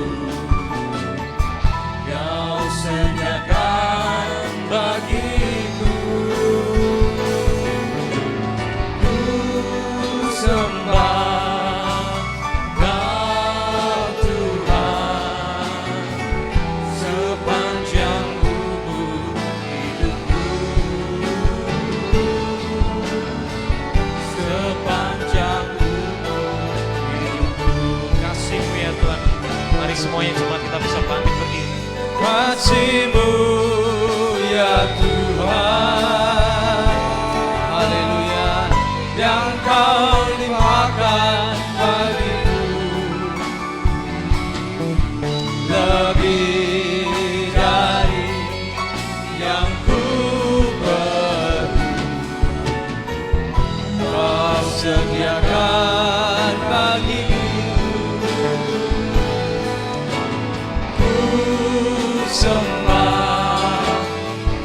sembah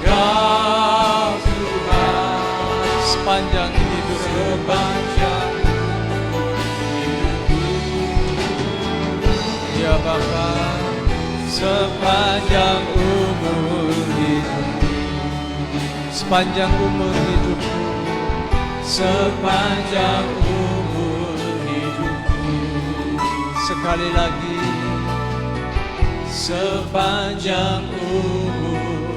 Kau Tuhan sepanjang hidup, sepanjang hidupku. Ya Bapa, sepanjang umur hidupku, sepanjang umur hidupku, sepanjang umur hidupku. Sekali lagi, sepanjang umur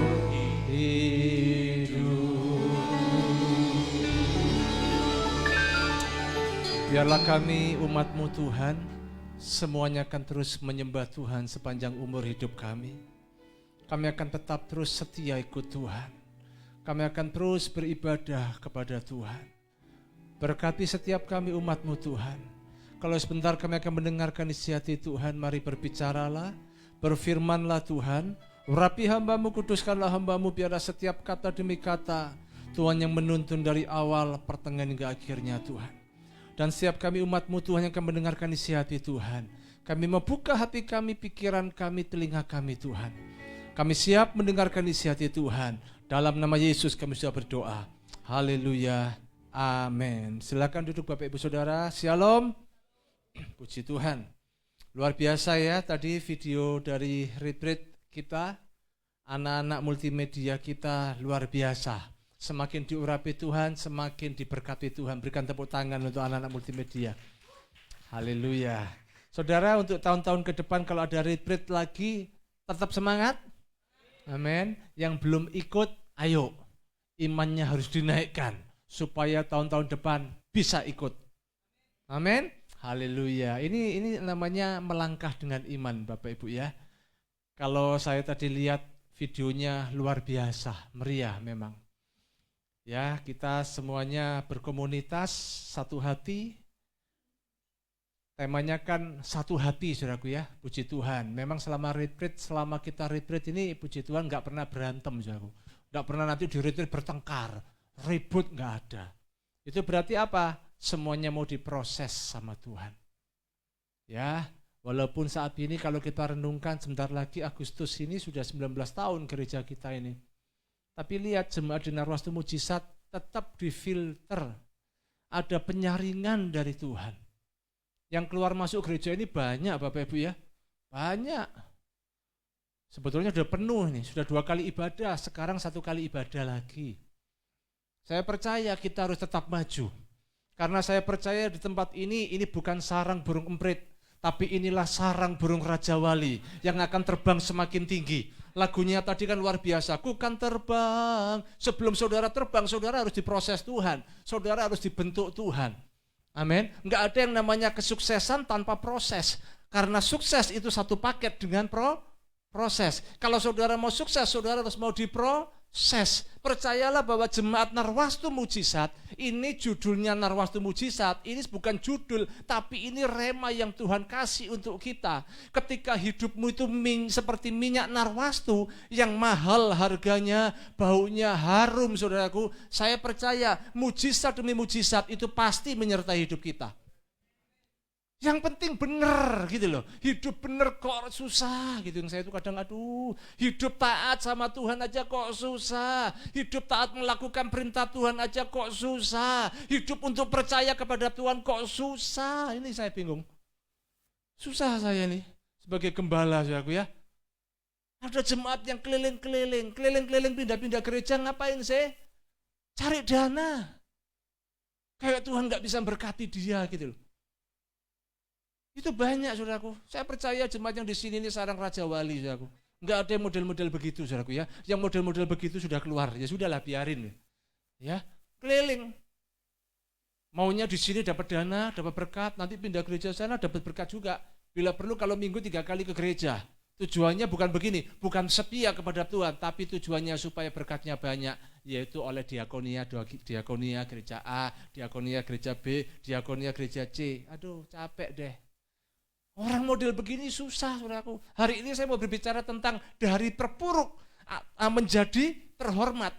hidup. Biarlah kami umat-Mu Tuhan, semuanya akan terus menyembah Tuhan sepanjang umur hidup kami. Kami akan tetap terus setia ikut Tuhan. Kami akan terus beribadah kepada Tuhan. Berkati setiap kami umat-Mu Tuhan. Kalau sebentar kami akan mendengarkan isi hati Tuhan, mari berbicaralah, berfirmanlah Tuhan. Urapi hamba-Mu, kuduskanlah hamba-Mu, biarlah setiap kata demi kata Tuhan yang menuntun dari awal, pertengahan hingga akhirnya Tuhan. Dan setiap kami umat-Mu Tuhan yang akan mendengarkan isi hati Tuhan, kami membuka hati kami, pikiran kami, telinga kami Tuhan. Kami siap mendengarkan isi hati Tuhan. Dalam nama Yesus kami sudah berdoa. Haleluya. Amin. Silakan duduk Bapak Ibu Saudara. Shalom. Puji Tuhan. Luar biasa ya tadi video dari retreat kita. Anak-anak multimedia kita luar biasa. Semakin diurapi Tuhan, semakin diberkati Tuhan. Berikan tepuk tangan untuk anak-anak multimedia. Haleluya. Saudara, untuk tahun-tahun ke depan kalau ada retreat lagi, tetap semangat. Amin. Yang belum ikut, ayo. Imannya harus dinaikkan supaya tahun-tahun depan bisa ikut. Amin. Haleluya. Ini namanya melangkah dengan iman Bapak Ibu ya. Kalau saya tadi lihat videonya luar biasa, meriah memang. Ya, kita semuanya berkomunitas, satu hati. Temanya kan satu hati, saudaraku ya, puji Tuhan. Memang selama retreat, selama kita retreat ini, puji Tuhan nggak pernah berantem, saudaraku. Nggak pernah nanti di retreat bertengkar, ribut nggak ada. Itu berarti apa? Semuanya mau diproses sama Tuhan. Ya, walaupun saat ini kalau kita renungkan sebentar lagi Agustus ini sudah 19 tahun gereja kita ini. Tapi lihat jemaat di Narwastu Mujizat tetap difilter. Ada penyaringan dari Tuhan. Yang keluar masuk gereja ini banyak Bapak Ibu ya. Banyak. Sebetulnya sudah penuh nih, sudah 2 kali ibadah, sekarang 1 kali ibadah lagi. Saya percaya kita harus tetap maju. Karena saya percaya di tempat ini bukan sarang burung emprit, tapi inilah sarang burung Raja Wali yang akan terbang semakin tinggi. Lagunya tadi kan luar biasa, ku kan terbang. Sebelum saudara terbang, saudara harus diproses Tuhan. Saudara harus dibentuk Tuhan. Amin. Enggak ada yang namanya kesuksesan tanpa proses. Karena sukses itu satu paket dengan proses. Kalau saudara mau sukses, saudara harus mau diproses. Percayalah bahwa jemaat Narwastu Mujizat, ini judulnya Narwastu Mujizat, ini bukan judul, tapi ini rema yang Tuhan kasih untuk kita. Ketika hidupmu itu seperti minyak Narwastu yang mahal harganya, baunya harum saudaraku, saya percaya mujizat demi mujizat itu pasti menyertai hidup kita. Yang penting benar gitu loh. Hidup benar kok susah gitu. Yang saya itu kadang hidup taat sama Tuhan aja kok susah. Hidup taat melakukan perintah Tuhan aja kok susah. Hidup untuk percaya kepada Tuhan kok susah. Ini saya bingung. Susah saya nih sebagai gembala saudaraku ya. Ada jemaat yang keliling-keliling pindah-pindah gereja, ngapain sih? Cari dana. Kayak Tuhan gak bisa berkati dia gitu loh. Itu banyak saudaraku. Saya percaya jemaat yang di sini ini sarang Raja Wali saudaraku. Enggak ada yang model-model begitu saudaraku ya. Yang model-model begitu sudah keluar. Ya sudahlah biarin. Ya, keliling. Maunya di sini dapat dana, dapat berkat, nanti pindah gereja sana dapat berkat juga. Bila perlu kalau minggu 3 kali ke gereja. Tujuannya bukan begini, bukan setia kepada Tuhan, tapi tujuannya supaya berkatnya banyak, yaitu oleh diakonia gereja A, diakonia gereja B, diakonia gereja C. Aduh, capek deh. Orang model begini susah, saudaraku. Hari ini saya mau berbicara tentang dari terpuruk menjadi terhormat.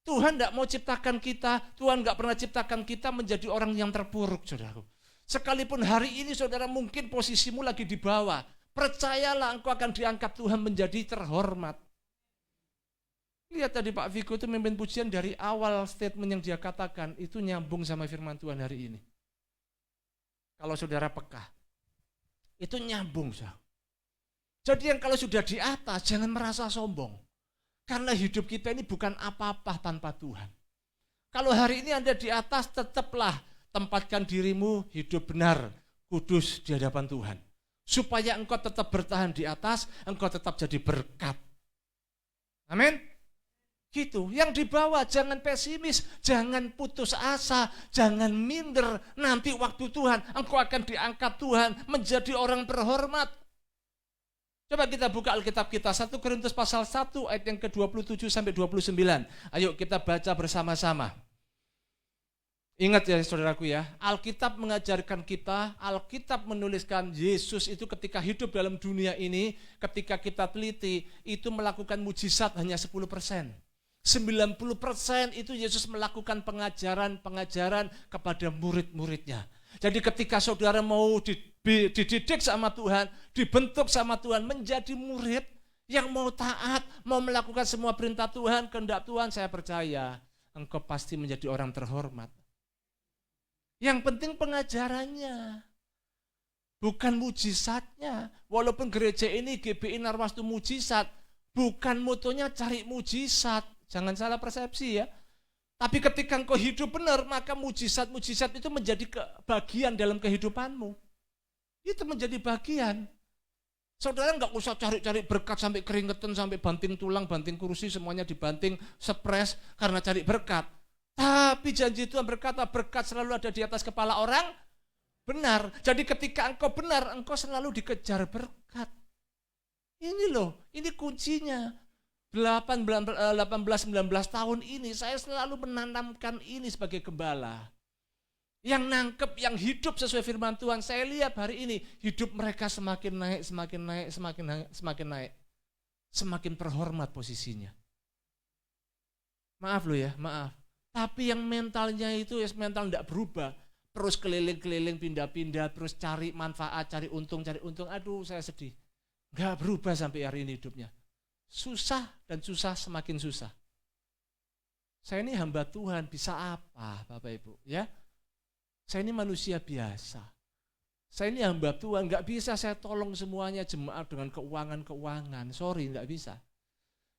Tuhan tidak mau ciptakan kita, Tuhan tidak pernah ciptakan kita menjadi orang yang terpuruk, saudaraku. Sekalipun hari ini saudara mungkin posisimu lagi di bawah, Percayalah engkau akan diangkat Tuhan menjadi terhormat. Lihat tadi Pak Viko itu memimpin pujian dari awal statement yang dia katakan, itu nyambung sama firman Tuhan hari ini. Kalau saudara peka, itu nyambung. Jadi yang kalau sudah di atas, jangan merasa sombong. Karena hidup kita ini bukan apa-apa tanpa Tuhan. Kalau hari ini Anda di atas, tetaplah tempatkan dirimu hidup benar, kudus di hadapan Tuhan. Supaya engkau tetap bertahan di atas, engkau tetap jadi berkat. Amin. Gitu. Yang di bawah jangan pesimis, jangan putus asa, jangan minder. Nanti waktu Tuhan, engkau akan diangkat Tuhan menjadi orang terhormat. Coba kita buka Alkitab kita, 1 Korintus pasal 1 ayat yang ke-27 sampai 29. Ayo kita baca bersama-sama. Ingat ya saudaraku ya, Alkitab mengajarkan kita, Alkitab menuliskan Yesus itu ketika hidup dalam dunia ini, ketika kita teliti, itu melakukan mujizat hanya 10%. 90% itu Yesus melakukan pengajaran kepada murid-muridnya. Jadi ketika saudara mau dididik sama Tuhan, dibentuk sama Tuhan, menjadi murid yang mau taat, mau melakukan semua perintah Tuhan, kehendak Tuhan, saya percaya engkau pasti menjadi orang terhormat. Yang penting pengajarannya, bukan mujizatnya. Walaupun gereja ini GBI Narwastu mujizat, bukan motonya cari mujizat. Jangan salah persepsi ya. Tapi ketika engkau hidup benar, maka mujizat-mujizat itu menjadi bagian dalam kehidupanmu. Itu menjadi bagian. Saudara nggak usah cari-cari berkat sampai keringetan, sampai banting tulang, banting kursi, semuanya dibanting, spres karena cari berkat. Tapi janji Tuhan berkata, berkat selalu ada di atas kepala orang benar. Jadi ketika engkau benar, engkau selalu dikejar berkat. Ini loh, ini kuncinya. 18-19 tahun ini saya selalu menanamkan ini sebagai gembala. Yang nangkep, yang hidup sesuai firman Tuhan. Saya lihat hari ini hidup mereka semakin naik, semakin naik. Semakin terhormat posisinya. Maaf loh ya, maaf. Tapi yang mentalnya itu ya mental tidak berubah. Terus keliling-keliling, pindah-pindah, terus cari manfaat, cari untung. Aduh saya sedih. Nggak berubah sampai hari ini hidupnya. Susah dan susah semakin susah. Saya ini hamba Tuhan, bisa apa Bapak Ibu? Ya, saya ini manusia biasa. Saya ini hamba Tuhan, nggak bisa saya tolong semuanya jemaat dengan keuangan. Sorry, nggak bisa.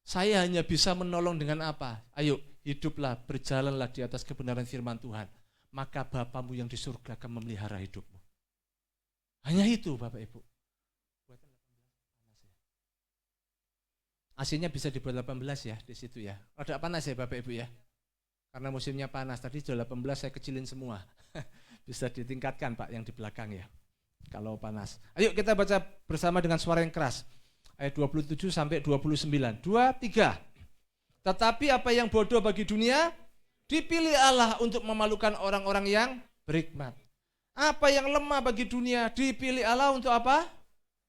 Saya hanya bisa menolong dengan apa? Ayo, hiduplah, berjalanlah di atas kebenaran firman Tuhan. Maka Bapamu yang di surga akan memelihara hidupmu. Hanya itu Bapak Ibu. AC-nya bisa dibuat 18 ya di situ ya. Rada panas ya Bapak Ibu ya. Karena musimnya panas. Tadi sudah 18 saya kecilin semua. Bisa ditingkatkan Pak yang di belakang ya. Kalau panas. Ayo kita baca bersama dengan suara yang keras. Ayat 27 sampai 29. 2, 3. Tetapi apa yang bodoh bagi dunia, dipilih Allah untuk memalukan orang-orang yang berhikmat. Apa yang lemah bagi dunia, dipilih Allah untuk apa?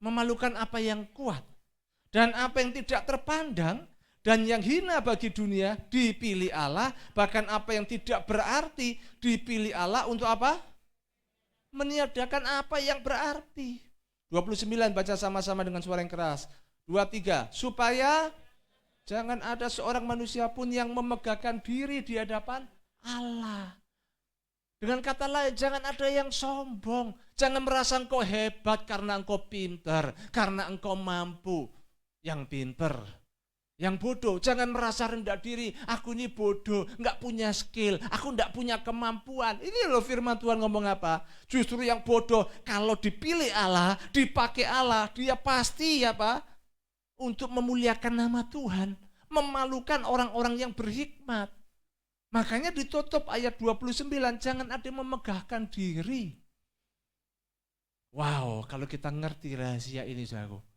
Memalukan apa yang kuat. Dan apa yang tidak terpandang dan yang hina bagi dunia, dipilih Allah. Bahkan apa yang tidak berarti, dipilih Allah untuk apa? Meniadakan apa yang berarti. 29 baca sama-sama dengan suara yang keras. 2, 3. Supaya jangan ada seorang manusia pun yang memegahkan diri di hadapan Allah. Dengan kata lain, jangan ada yang sombong. Jangan merasa engkau hebat karena engkau pintar, karena engkau mampu. Yang pintar, yang bodoh, jangan merasa rendah diri. Aku ini bodoh, nggak punya skill, aku nggak punya kemampuan. Ini loh firman Tuhan ngomong apa? Justru yang bodoh, kalau dipilih Allah, dipakai Allah, dia pasti apa? Untuk memuliakan nama Tuhan, memalukan orang-orang yang berhikmat. Makanya ditutup ayat 29, jangan ada yang memegahkan diri. Wow, kalau kita ngerti rahasia ini saudaraku.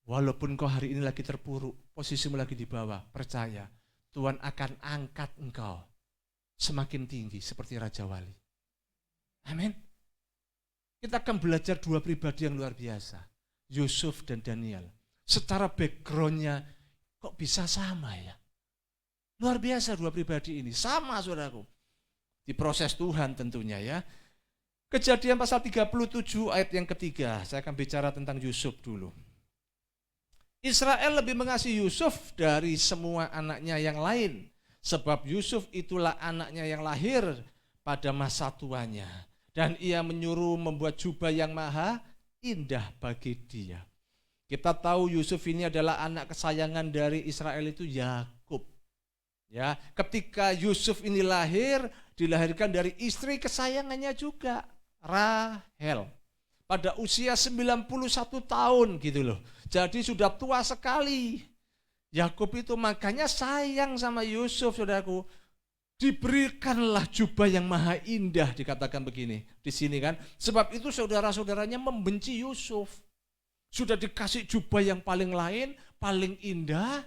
Walaupun kau hari ini lagi terpuruk, posisimu lagi di bawah, percaya Tuhan akan angkat engkau semakin tinggi seperti Raja Wali. Amin. Kita akan belajar dua pribadi yang luar biasa, Yusuf dan Daniel. Secara backgroundnya kok bisa sama ya? Luar biasa dua pribadi ini, sama saudaraku. Diproses Tuhan tentunya ya. Kejadian pasal 37 ayat yang ketiga, saya akan bicara tentang Yusuf dulu. Israel lebih mengasihi Yusuf dari semua anaknya yang lain, sebab Yusuf itulah anaknya yang lahir pada masa tuanya, dan ia menyuruh membuat jubah yang maha indah bagi dia. Kita tahu Yusuf ini adalah anak kesayangan dari Israel itu Yakub. Ya, ketika Yusuf ini lahir, dilahirkan dari istri kesayangannya juga, Rahel. Pada usia 91 tahun gitu loh. Jadi sudah tua sekali. Yakub itu makanya sayang sama Yusuf, saudaraku. Diberikanlah jubah yang maha indah, dikatakan begini di sini kan. Sebab itu saudara-saudaranya membenci Yusuf. Sudah dikasih jubah yang paling lain, paling indah,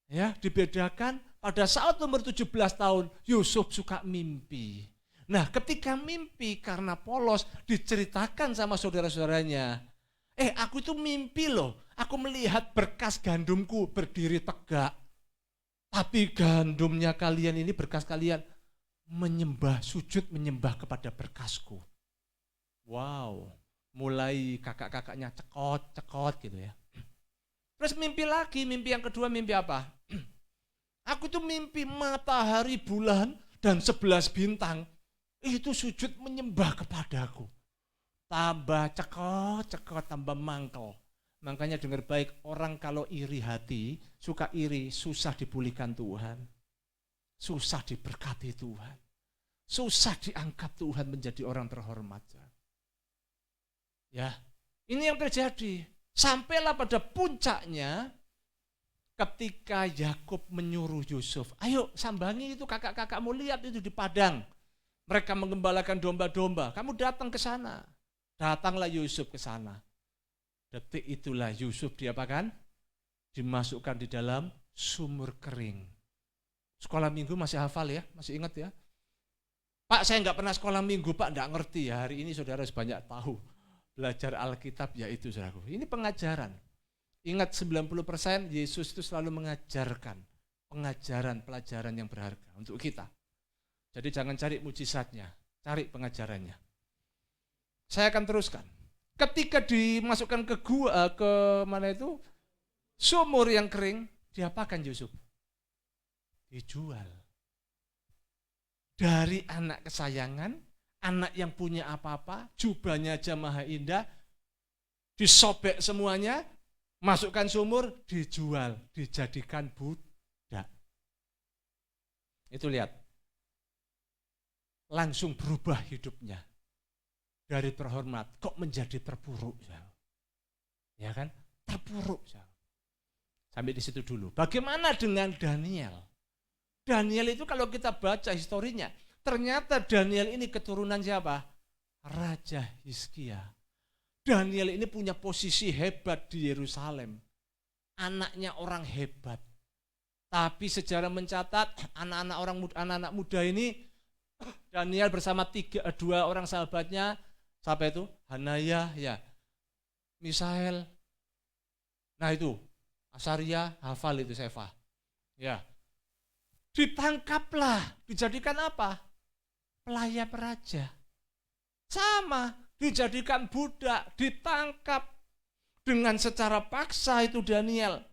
ya, dibedakan. Pada saat umur 17 tahun, Yusuf suka mimpi. Nah, ketika mimpi karena polos, diceritakan sama saudara-saudaranya. Aku itu mimpi loh, aku melihat berkas gandumku berdiri tegak. Tapi gandumnya kalian ini, berkas kalian, menyembah, sujud menyembah kepada berkasku. Wow, mulai kakak-kakaknya cekot gitu ya. Terus mimpi lagi, mimpi yang kedua, mimpi apa? Aku tuh mimpi matahari, bulan, dan 11 bintang itu sujud menyembah kepadaku. Tambah cekot, tambah mangkel. Makanya dengar baik, orang kalau iri hati, suka iri, susah dipulihkan Tuhan. Susah diberkati Tuhan. Susah diangkat Tuhan menjadi orang terhormat. Ya, ini yang terjadi. Sampailah pada puncaknya ketika Yakub menyuruh Yusuf, ayo sambangi itu kakak-kakakmu, lihat itu di padang. Mereka mengembalakan domba-domba, kamu datang ke sana. Datanglah Yusuf ke sana. Detik itulah Yusuf diapakan? Dimasukkan di dalam sumur kering. Sekolah minggu masih hafal ya? Masih ingat ya? Pak, saya nggak pernah sekolah minggu, Pak, nggak ngerti ya. Hari ini saudara sebanyak tahu. Belajar Alkitab ya itu, saudaraku. Ini pengajaran. Ingat 90% Yesus itu selalu mengajarkan. Pelajaran yang berharga untuk kita. Jadi jangan cari mujizatnya, cari pengajarannya. Saya akan teruskan. Ketika dimasukkan ke gua, ke mana itu? Sumur yang kering, diapakan Yusuf? Dijual. Dari anak kesayangan, anak yang punya apa-apa, jubahnya aja maha indah, disobek semuanya, masukkan sumur, dijual, dijadikan budak. Itu lihat. Langsung berubah hidupnya. Dari terhormat, kok menjadi terpuruk. Ya kan? Terpuruk. Sampai di situ dulu. Bagaimana dengan Daniel? Daniel itu kalau kita baca historinya, ternyata Daniel ini keturunan siapa? Raja Hizkia. Daniel ini punya posisi hebat di Yerusalem. Anaknya orang hebat. Tapi sejarah mencatat anak-anak muda ini, Daniel bersama dua orang sahabatnya, siapa itu? Hanaya, ya, Misael. Nah itu, Asaria, hafal itu Sefa. Ya, ditangkaplah, dijadikan apa? Pelayan raja. Sama, dijadikan budak, ditangkap dengan secara paksa itu Daniel.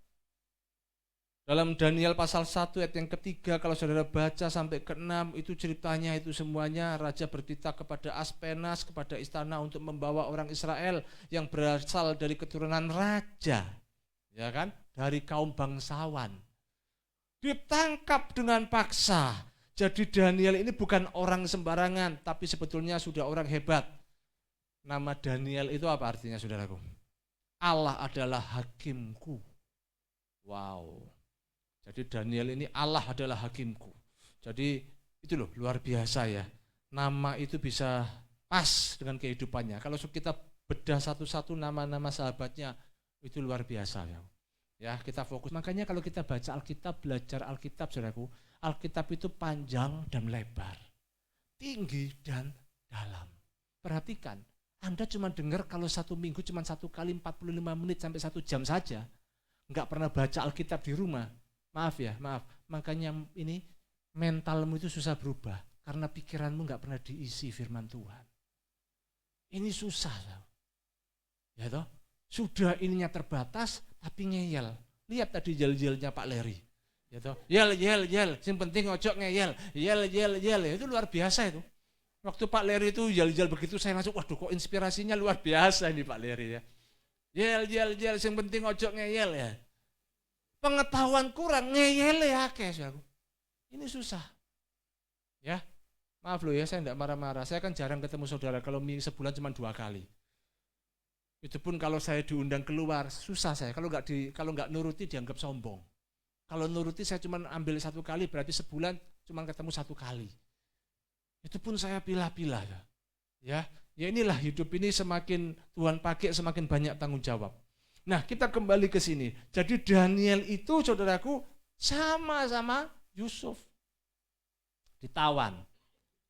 Dalam Daniel pasal 1 ayat yang ketiga, kalau saudara baca sampai ke-6, itu ceritanya itu semuanya, raja bertitah kepada Aspenas, kepada istana untuk membawa orang Israel yang berasal dari keturunan raja, ya kan, dari kaum bangsawan. Ditangkap dengan paksa. Jadi Daniel ini bukan orang sembarangan, tapi sebetulnya sudah orang hebat. Nama Daniel itu apa artinya, saudaraku? Allah adalah hakimku. Wow. Jadi Daniel ini Allah adalah hakimku. Jadi itu loh, luar biasa ya. Nama itu bisa pas dengan kehidupannya. Kalau kita bedah satu-satu nama-nama sahabatnya, itu luar biasa ya. Ya, kita fokus. Makanya kalau kita baca Alkitab, belajar Alkitab, saudaraku, Alkitab itu panjang dan lebar, tinggi dan dalam. Perhatikan, Anda cuma dengar kalau satu minggu cuma satu kali 45 menit sampai 1 jam saja. Enggak pernah baca Alkitab di rumah. Maaf. Makanya ini mentalmu itu susah berubah karena pikiranmu enggak pernah diisi firman Tuhan. Ini susah. Ya toh? Sudah ininya terbatas tapi ngeyel. Lihat tadi yel-yelnya Pak Leri. Ya toh? Yel, yang penting ojo ngeyel. Yel. Itu luar biasa itu. Waktu Pak Leri itu yel begitu saya langsung, waduh kok inspirasinya luar biasa ini Pak Leri ya. Yel, yang penting ojo ngeyel ya. Pengetahuan kurang, ngeyel ya saudaraku. Ini susah. Ya, maaf loh ya, saya enggak marah-marah. Saya kan jarang ketemu saudara, kalau sebulan cuma 2 kali. Itu pun kalau saya diundang keluar, susah saya. Kalau nggak nuruti dianggap sombong. Kalau nuruti saya cuma ambil 1 kali, berarti sebulan cuma ketemu 1 kali. Itu pun saya pilah-pilah ya. Ya inilah hidup ini, semakin Tuhan pakai semakin banyak tanggung jawab. Nah, kita kembali ke sini. Jadi Daniel itu saudaraku sama-sama Yusuf. Ditawan.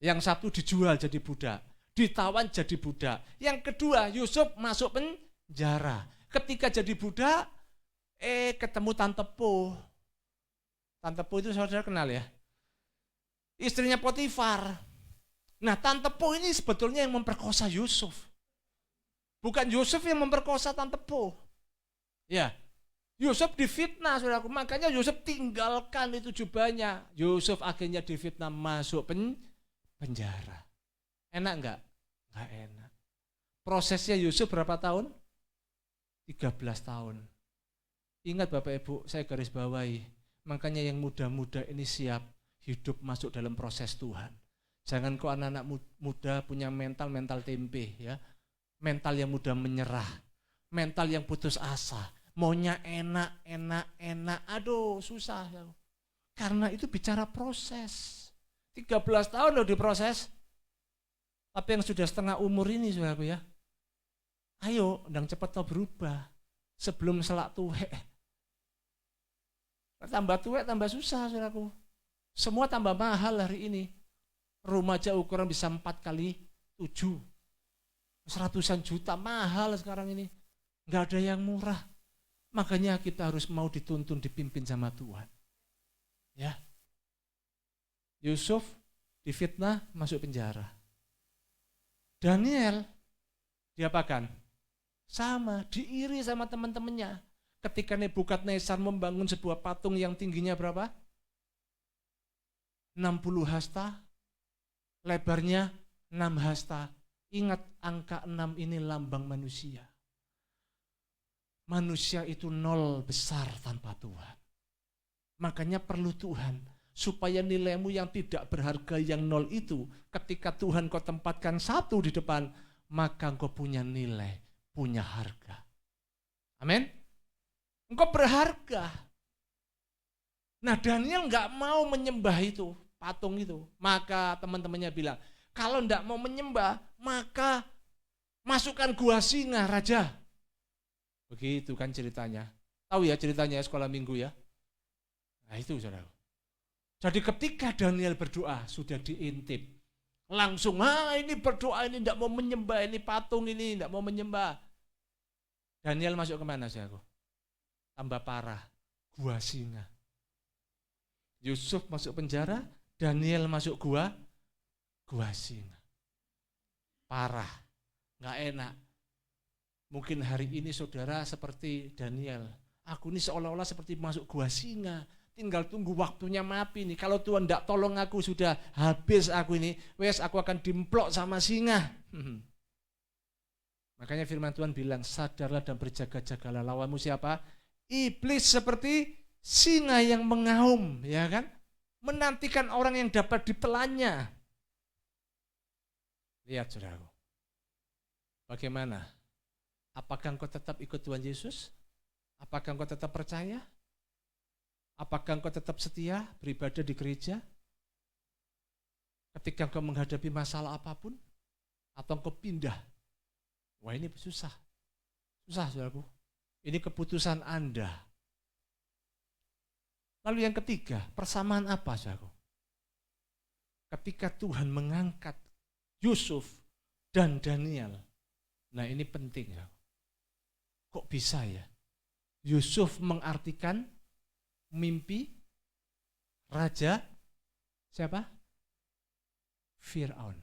Yang satu dijual jadi budak. Ditawan jadi budak. Yang kedua Yusuf masuk penjara. Ketika jadi budak, ketemu Tante Po. Tante Po itu saudara kenal ya? Istrinya Potifar. Nah, Tante Po ini sebetulnya yang memperkosa Yusuf. Bukan Yusuf yang memperkosa Tante Po. Ya, Yusuf difitnah, saudaraku. Makanya Yusuf tinggalkan itu jubahnya. Yusuf akhirnya difitnah masuk penjara. Enak enggak? Enggak enak. Prosesnya Yusuf berapa tahun? 13 tahun. Ingat Bapak Ibu, saya garis bawahi. Makanya yang muda-muda ini siap hidup masuk dalam proses Tuhan. Jangan kok anak-anak muda punya mental tempe ya. Mental yang mudah menyerah. Mental yang putus asa. Maunya enak. Aduh susah. Karena itu bicara proses. 13 tahun loh diproses. Tapi yang sudah setengah umur ini saudaraku ya. Ayo, ndang cepat tau berubah. Sebelum selak tuwek. Tambah tuwek tambah susah saudaraku. Semua tambah mahal hari ini. Rumah aja ukuran bisa 4 kali 7. 100-an juta mahal sekarang ini. Enggak ada yang murah. Makanya kita harus mau dituntun, dipimpin sama Tuhan. Ya. Yusuf difitnah masuk penjara. Daniel diapakan? Sama, diiri sama teman-temannya. Ketika Nebukadnezar membangun sebuah patung yang tingginya berapa? 60 hasta, lebarnya 6 hasta. Ingat angka 6 ini lambang manusia. Manusia itu 0 besar tanpa Tuhan. Makanya perlu Tuhan. Supaya nilaimu yang tidak berharga yang 0 itu, ketika Tuhan kau tempatkan 1 di depan, maka engkau punya nilai, punya harga. Amin. Engkau berharga. Nah Daniel enggak mau menyembah itu, patung itu. Maka teman-temannya bilang, kalau enggak mau menyembah, maka masukkan gua singa raja. Begitu kan ceritanya. Tahu ya ceritanya sekolah minggu ya. Nah itu saudara. Jadi ketika Daniel berdoa, sudah diintip. Langsung, ini berdoa, ini enggak mau menyembah, ini patung ini enggak mau menyembah. Daniel masuk kemana saudara? Tambah parah, gua singa. Yusuf masuk penjara, Daniel masuk gua singa. Parah, enggak enak. Mungkin hari ini saudara seperti Daniel. Aku ini seolah-olah seperti masuk gua singa. Tinggal tunggu waktunya mati nih. Kalau Tuhan tidak tolong aku, sudah habis aku ini. Wes aku akan dimplok sama singa. Makanya firman Tuhan bilang, sadarlah dan berjaga-jagalah. Lawanmu siapa? Iblis seperti singa yang mengaum, ya kan? Menantikan orang yang dapat ditelannya. Lihat saudaraku. Bagaimana? Apakah engkau tetap ikut Tuhan Yesus? Apakah engkau tetap percaya? Apakah engkau tetap setia beribadah di gereja? Ketika engkau menghadapi masalah apapun? Atau engkau pindah? Wah ini susah. Susah saudaraku. Ini keputusan Anda. Lalu yang ketiga, persamaan apa saudaraku? Ketika Tuhan mengangkat Yusuf dan Daniel. Nah ini penting ya. Kok bisa ya? Yusuf mengartikan mimpi Raja siapa? Firaun.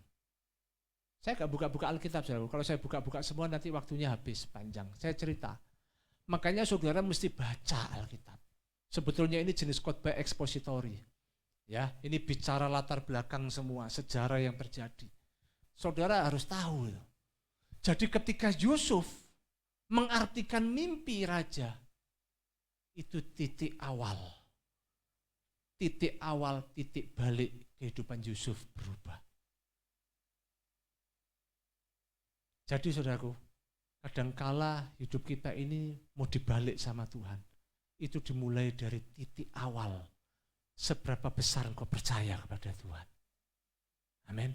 Saya nggak buka-buka Alkitab, saudara. Kalau saya buka-buka semua nanti waktunya habis panjang. Saya cerita. Makanya saudara mesti baca Alkitab. Sebetulnya ini jenis khotbah ekspositori. Ya, ini bicara latar belakang semua, sejarah yang terjadi. Saudara harus tahu. Jadi ketika Yusuf mengartikan mimpi raja, itu titik awal. Titik awal, titik balik kehidupan Yusuf berubah. Jadi saudaraku, kadangkala hidup kita ini mau dibalik sama Tuhan. Itu dimulai dari titik awal. Seberapa besar engkau percaya kepada Tuhan. Amin.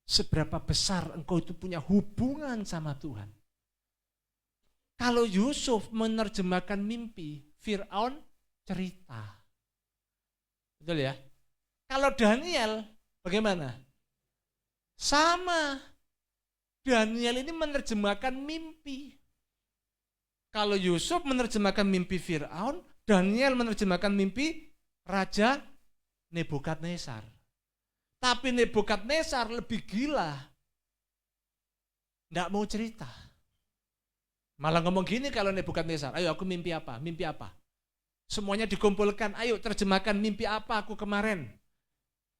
Seberapa besar engkau itu punya hubungan sama Tuhan. Kalau Yusuf menerjemahkan mimpi, Fir'aun cerita. Betul ya? Kalau Daniel bagaimana? Sama. Daniel ini menerjemahkan mimpi. Kalau Yusuf menerjemahkan mimpi Fir'aun, Daniel menerjemahkan mimpi Raja Nebukadnezar. Tapi Nebukadnezar lebih gila. Nggak mau cerita. Malah ngomong gini kalau Nebukadnezar, ayo aku mimpi apa? Mimpi apa? Semuanya dikumpulkan, ayo terjemahkan mimpi apa aku kemarin.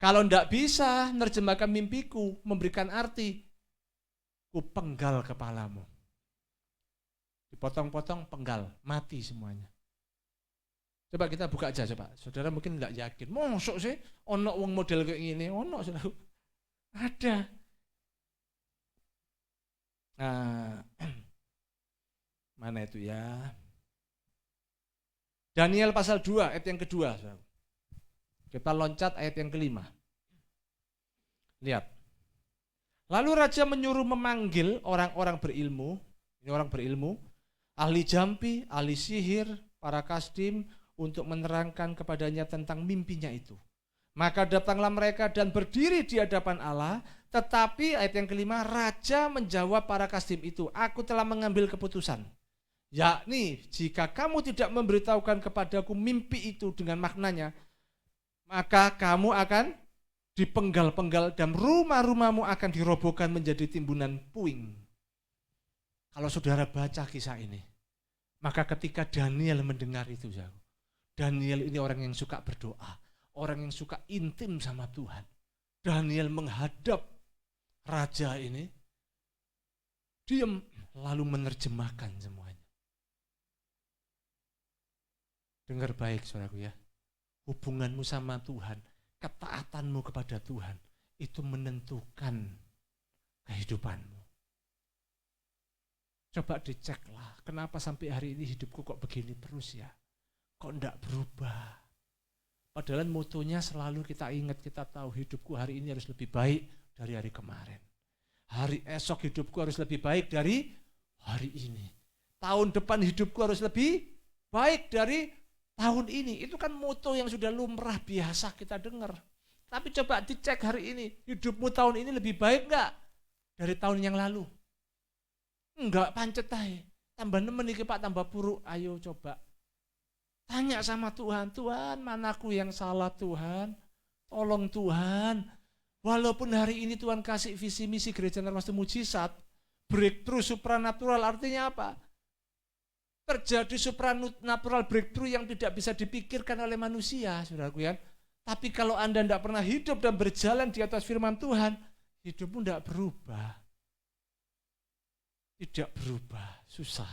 Kalau nggak bisa menerjemahkan mimpiku, memberikan arti, ku penggal kepalamu. Dipotong-potong, penggal, mati semuanya. Coba kita buka aja coba. Saudara mungkin nggak yakin. Mosok sih, ono wong model kayak gini, ono saudara. Ada. Nah, mana itu ya? Daniel pasal 2 ayat yang kedua. Saudara. Kita loncat ayat yang kelima. Lihat. Lalu raja menyuruh memanggil orang-orang berilmu, ini orang berilmu, ahli jampi, ahli sihir, para kasdim, untuk menerangkan kepadanya tentang mimpinya itu. Maka datanglah mereka dan berdiri di hadapan Allah, tetapi ayat yang kelima, raja menjawab para kasdim itu, aku telah mengambil keputusan, yakni jika kamu tidak memberitahukan kepadaku mimpi itu dengan maknanya, maka kamu akan dipenggal-penggal dan rumah-rumahmu akan dirobohkan menjadi timbunan puing. Kalau saudara baca kisah ini, maka ketika Daniel mendengar itu, Daniel ini orang yang suka berdoa, orang yang suka intim sama Tuhan. Daniel menghadap raja ini, diam, lalu menerjemahkan semuanya. Dengar baik saudaraku ya, hubunganmu sama Tuhan, ketaatanmu kepada Tuhan, itu menentukan kehidupanmu. Coba diceklah, kenapa sampai hari ini hidupku kok begini terus ya? Kok enggak berubah? Padahal motonya selalu kita ingat, kita tahu hidupku hari ini harus lebih baik dari hari kemarin. Hari esok hidupku harus lebih baik dari hari ini. Tahun depan hidupku harus lebih baik dari tahun ini. Itu kan moto yang sudah lumrah biasa kita dengar. Tapi coba dicek hari ini, hidupmu tahun ini lebih baik enggak dari tahun yang lalu? Enggak, pancet aja. Tambah nemen iki Pak, tambah buruk. Ayo coba. Tanya sama Tuhan, Tuhan manaku yang salah Tuhan? Tolong Tuhan. Walaupun hari ini Tuhan kasih visi misi gereja Narwastu Mujizat, breakthrough supranatural artinya apa? Terjadi supranatural breakthrough yang tidak bisa dipikirkan oleh manusia, saudaraku ya. Tapi kalau Anda tidak pernah hidup dan berjalan di atas firman Tuhan, hidupmu tidak berubah. Tidak berubah, susah.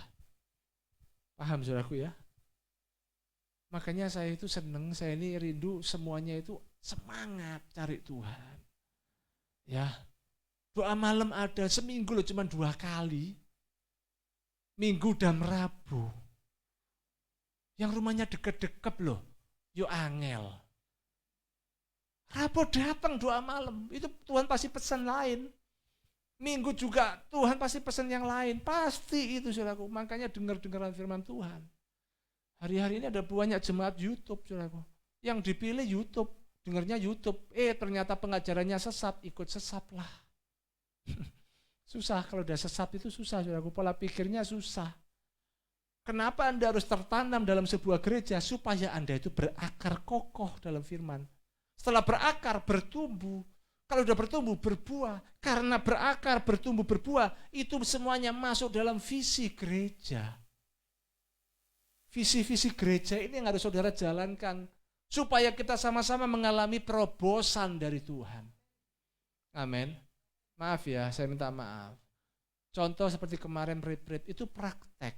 Paham saudaraku ya? Makanya saya itu senang, saya ini rindu semuanya itu semangat cari Tuhan. Ya, doa malam ada seminggu loh cuma 2 kali. Minggu dan Rabu. Yang rumahnya deket-deket loh, yo angel. Rabu datang doa malam, itu Tuhan pasti pesan lain. Minggu juga Tuhan pasti pesan yang lain, pasti itu saudaraku. Makanya dengar-dengaran firman Tuhan. Hari-hari ini ada banyak jemaat YouTube, saudaraku. Yang dipilih YouTube, dengarnya YouTube. Ternyata pengajarannya sesat, ikut sesat lah. Susah, kalau udah sesat itu susah, saudaraku. Pola pikirnya susah. Kenapa Anda harus tertanam dalam sebuah gereja? Supaya Anda itu berakar kokoh dalam firman. Setelah berakar, bertumbuh, Kalau sudah bertumbuh, berbuah. Karena berakar, bertumbuh, berbuah, itu semuanya masuk dalam visi gereja. Visi-visi gereja ini yang harus saudara jalankan. Supaya kita sama-sama mengalami terobosan dari Tuhan. Amin. Maaf ya, saya minta maaf. Contoh seperti kemarin retreat itu praktek.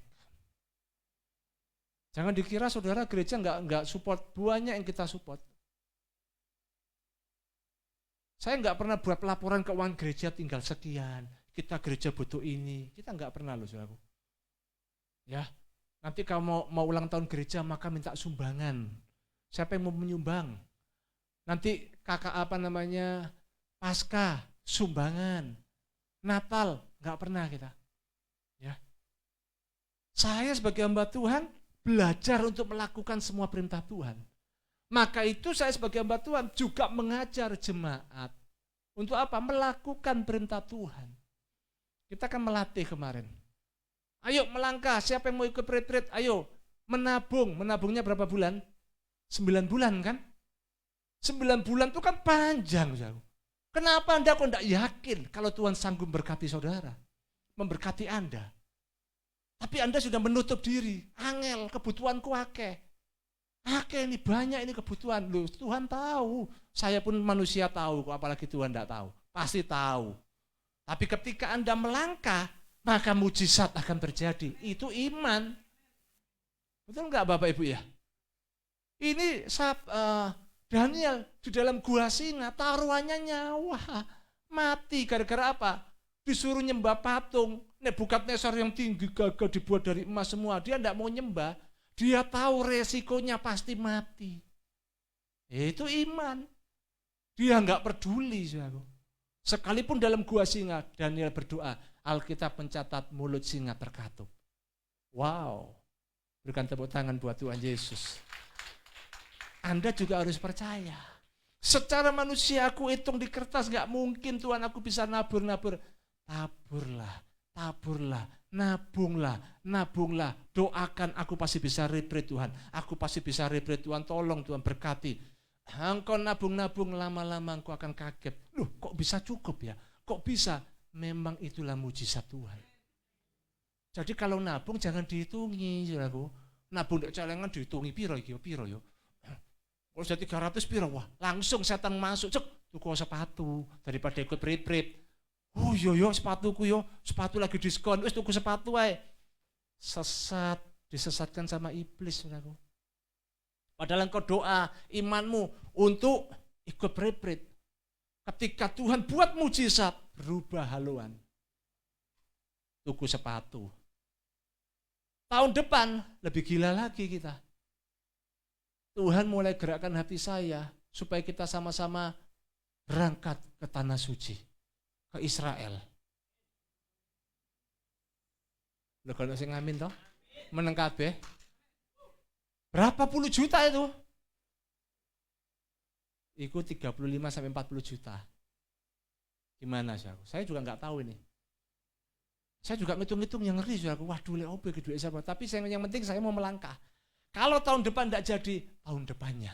Jangan dikira saudara gereja nggak support, banyak yang kita support. Saya nggak pernah buat laporan keuangan gereja tinggal sekian. Kita gereja butuh ini. Kita nggak pernah loh saudaraku. Ya, nanti kalau mau ulang tahun gereja maka minta sumbangan. Siapa yang mau menyumbang? Nanti Paskah, sumbangan. Natal, nggak pernah kita. Ya. Saya sebagai hamba Tuhan belajar untuk melakukan semua perintah Tuhan. Maka itu saya sebagai hamba Tuhan juga mengajar jemaat. Untuk apa? Melakukan perintah Tuhan. Kita kan melatih kemarin. Ayo melangkah, siapa yang mau ikut retreat? Ayo menabung. Menabungnya berapa bulan? 9 bulan kan? 9 bulan itu kan panjang. Kenapa Anda kok tidak yakin kalau Tuhan sanggup berkati saudara? Memberkati Anda. Tapi Anda sudah menutup diri. Angel, kebutuhanku akeh. Ini banyak ini kebutuhan. Loh, Tuhan tahu. Saya pun manusia tahu, apalagi Tuhan tidak tahu. Pasti tahu. Tapi ketika Anda melangkah, maka mujizat akan terjadi. Itu iman. Betul enggak Bapak Ibu ya? Ini Daniel di dalam gua singa, taruhannya nyawa. Mati gara-gara apa? Disuruh nyembah patung. Nebukadnezar yang tinggi gagah dibuat dari emas semua. Dia tidak mau nyembah. Dia tahu resikonya pasti mati. Itu iman. Dia enggak peduli. Sekalipun dalam gua singa, Daniel berdoa. Alkitab mencatat mulut singa terkatup. Wow. Berikan tepuk tangan buat Tuhan Yesus. Anda juga harus percaya. Secara manusia aku hitung di kertas, gak mungkin Tuhan aku bisa nabur. Taburlah, nabunglah. Doakan aku pasti bisa retreat Tuhan. Aku pasti bisa retreat Tuhan, tolong Tuhan berkati. Engkau nabung, lama-lama engkau akan kaget. Loh kok bisa cukup ya? Kok bisa? Memang itulah mujizat Tuhan. Jadi kalau nabung jangan dihitungi, saudaraku. Nabung di celengan dihitungi piro yo. Kalau sudah 300 piro, wah langsung setan masuk, cek tuku sepatu daripada ikut retreat. Oh yo sepatuku yo, sepatu lagi diskon, wis tuku sepatu ae. Sesat, disesatkan sama iblis, saudaraku. Padahal engkau doa imanmu untuk ikut retreat. Ketika Tuhan buat mujizat, berubah haluan. Tuku sepatu. Tahun depan lebih gila lagi kita. Tuhan mulai gerakkan hati saya supaya kita sama-sama berangkat ke tanah suci, ke Israel. Loh kalau saya ngamin toh, meneng kabeh. Berapa puluh juta itu? Itu 35 sampai 40 juta. Gimana sih aku? Saya juga nggak tahu ini. Saya juga ngitung-ngitung yang ngeri sih aku. Waduh, leobe ke duit siapa? Tapi yang penting saya mau melangkah. Kalau tahun depan tidak jadi, tahun depannya.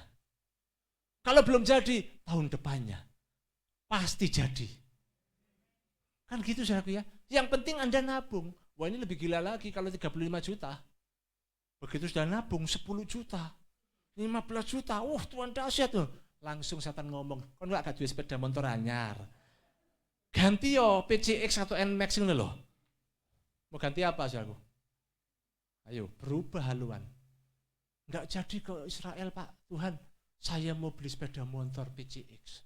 Kalau belum jadi, tahun depannya. Pasti jadi. Kan gitu saudaraku ya. Yang penting Anda nabung. Wah ini lebih gila lagi kalau 35 juta. Begitu sudah nabung 10 juta, 15 juta, Tuhan dahsyat tuh. Langsung setan ngomong, kan nggak ada duit sepeda motor anyar. Ganti yo PCX atau NMAX ini loh. Mau ganti apa saudaraku? Ayo berubah haluan. Enggak jadi ke Israel Pak, Tuhan saya mau beli sepeda motor PCX.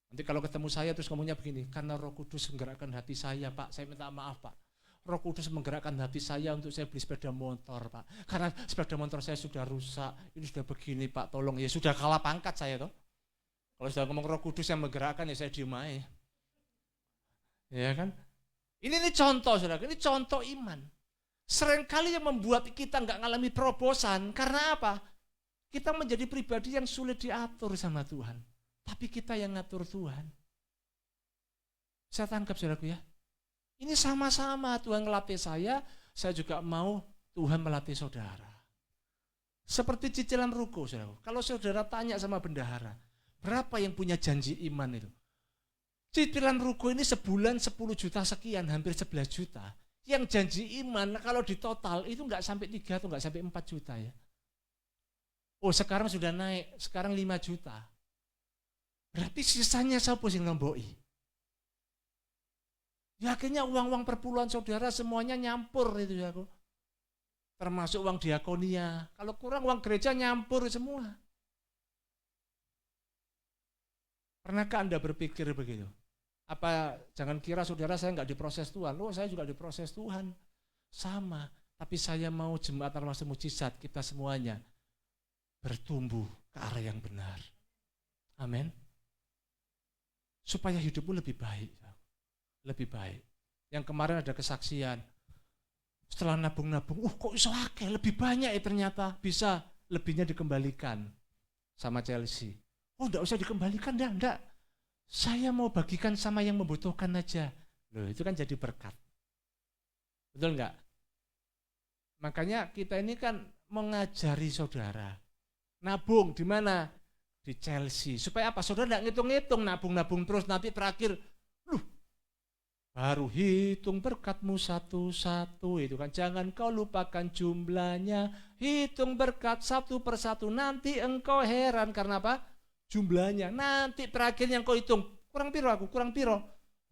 Nanti kalau ketemu saya terus ngomongnya begini, karena Roh Kudus menggerakkan hati saya Pak, saya minta maaf Pak. Roh Kudus menggerakkan hati saya untuk saya beli sepeda motor Pak. Karena sepeda motor saya sudah rusak, ini sudah begini Pak, tolong. Ya sudah kalah pangkat saya toh. Kalau sudah ngomong Roh Kudus yang menggerakkan ya saya diem aja. Ya kan? Ini contoh saudara, ini contoh iman. Seringkali yang membuat kita nggak ngalami terobosan, karena apa? Kita menjadi pribadi yang sulit diatur sama Tuhan. Tapi kita yang ngatur Tuhan. Saya tangkap saudaraku ya. Ini sama-sama Tuhan melatih saya juga mau Tuhan melatih saudara. Seperti cicilan ruko saudaraku. Kalau saudara tanya sama bendahara, berapa yang punya janji iman itu? Cicilan ruko ini sebulan 10 juta sekian, hampir 11 juta. Yang janji iman kalau di total itu nggak sampai 3 atau nggak sampai 4 juta ya. Oh sekarang sudah naik, sekarang 5 juta. Berarti sisanya siapa sing nomboi? Ya akhirnya uang-uang perpuluhan saudara semuanya nyampur itu ya aku. Termasuk uang diakonia. Kalau kurang uang gereja nyampur semua. Pernahkah Anda berpikir begitu? Apa jangan kira saudara saya nggak diproses Tuhan. Oh saya juga diproses Tuhan. Sama. Tapi saya mau jemaat Almasih Mujizat kita semuanya bertumbuh ke arah yang benar. Amin. Supaya hidupmu lebih baik. Lebih baik. Yang kemarin ada kesaksian. Setelah nabung-nabung, kok iso akeh, lebih banyak ya ternyata. Bisa lebihnya dikembalikan sama Chelsea. Oh enggak usah dikembalikan, enggak. Saya mau bagikan sama yang membutuhkan aja. Loh itu kan jadi berkat. Betul enggak? Makanya kita ini kan mengajari saudara. Nabung di mana? Di Chelsea. Supaya apa? Saudara enggak ngitung-ngitung, nabung-nabung terus nanti terakhir, baru hitung berkatmu satu-satu itu kan. Jangan kau lupakan jumlahnya. Hitung berkat satu persatu. Nanti engkau heran karena apa? Jumlahnya. Nanti terakhir yang kau hitung. Kurang piro aku? Kurang piro?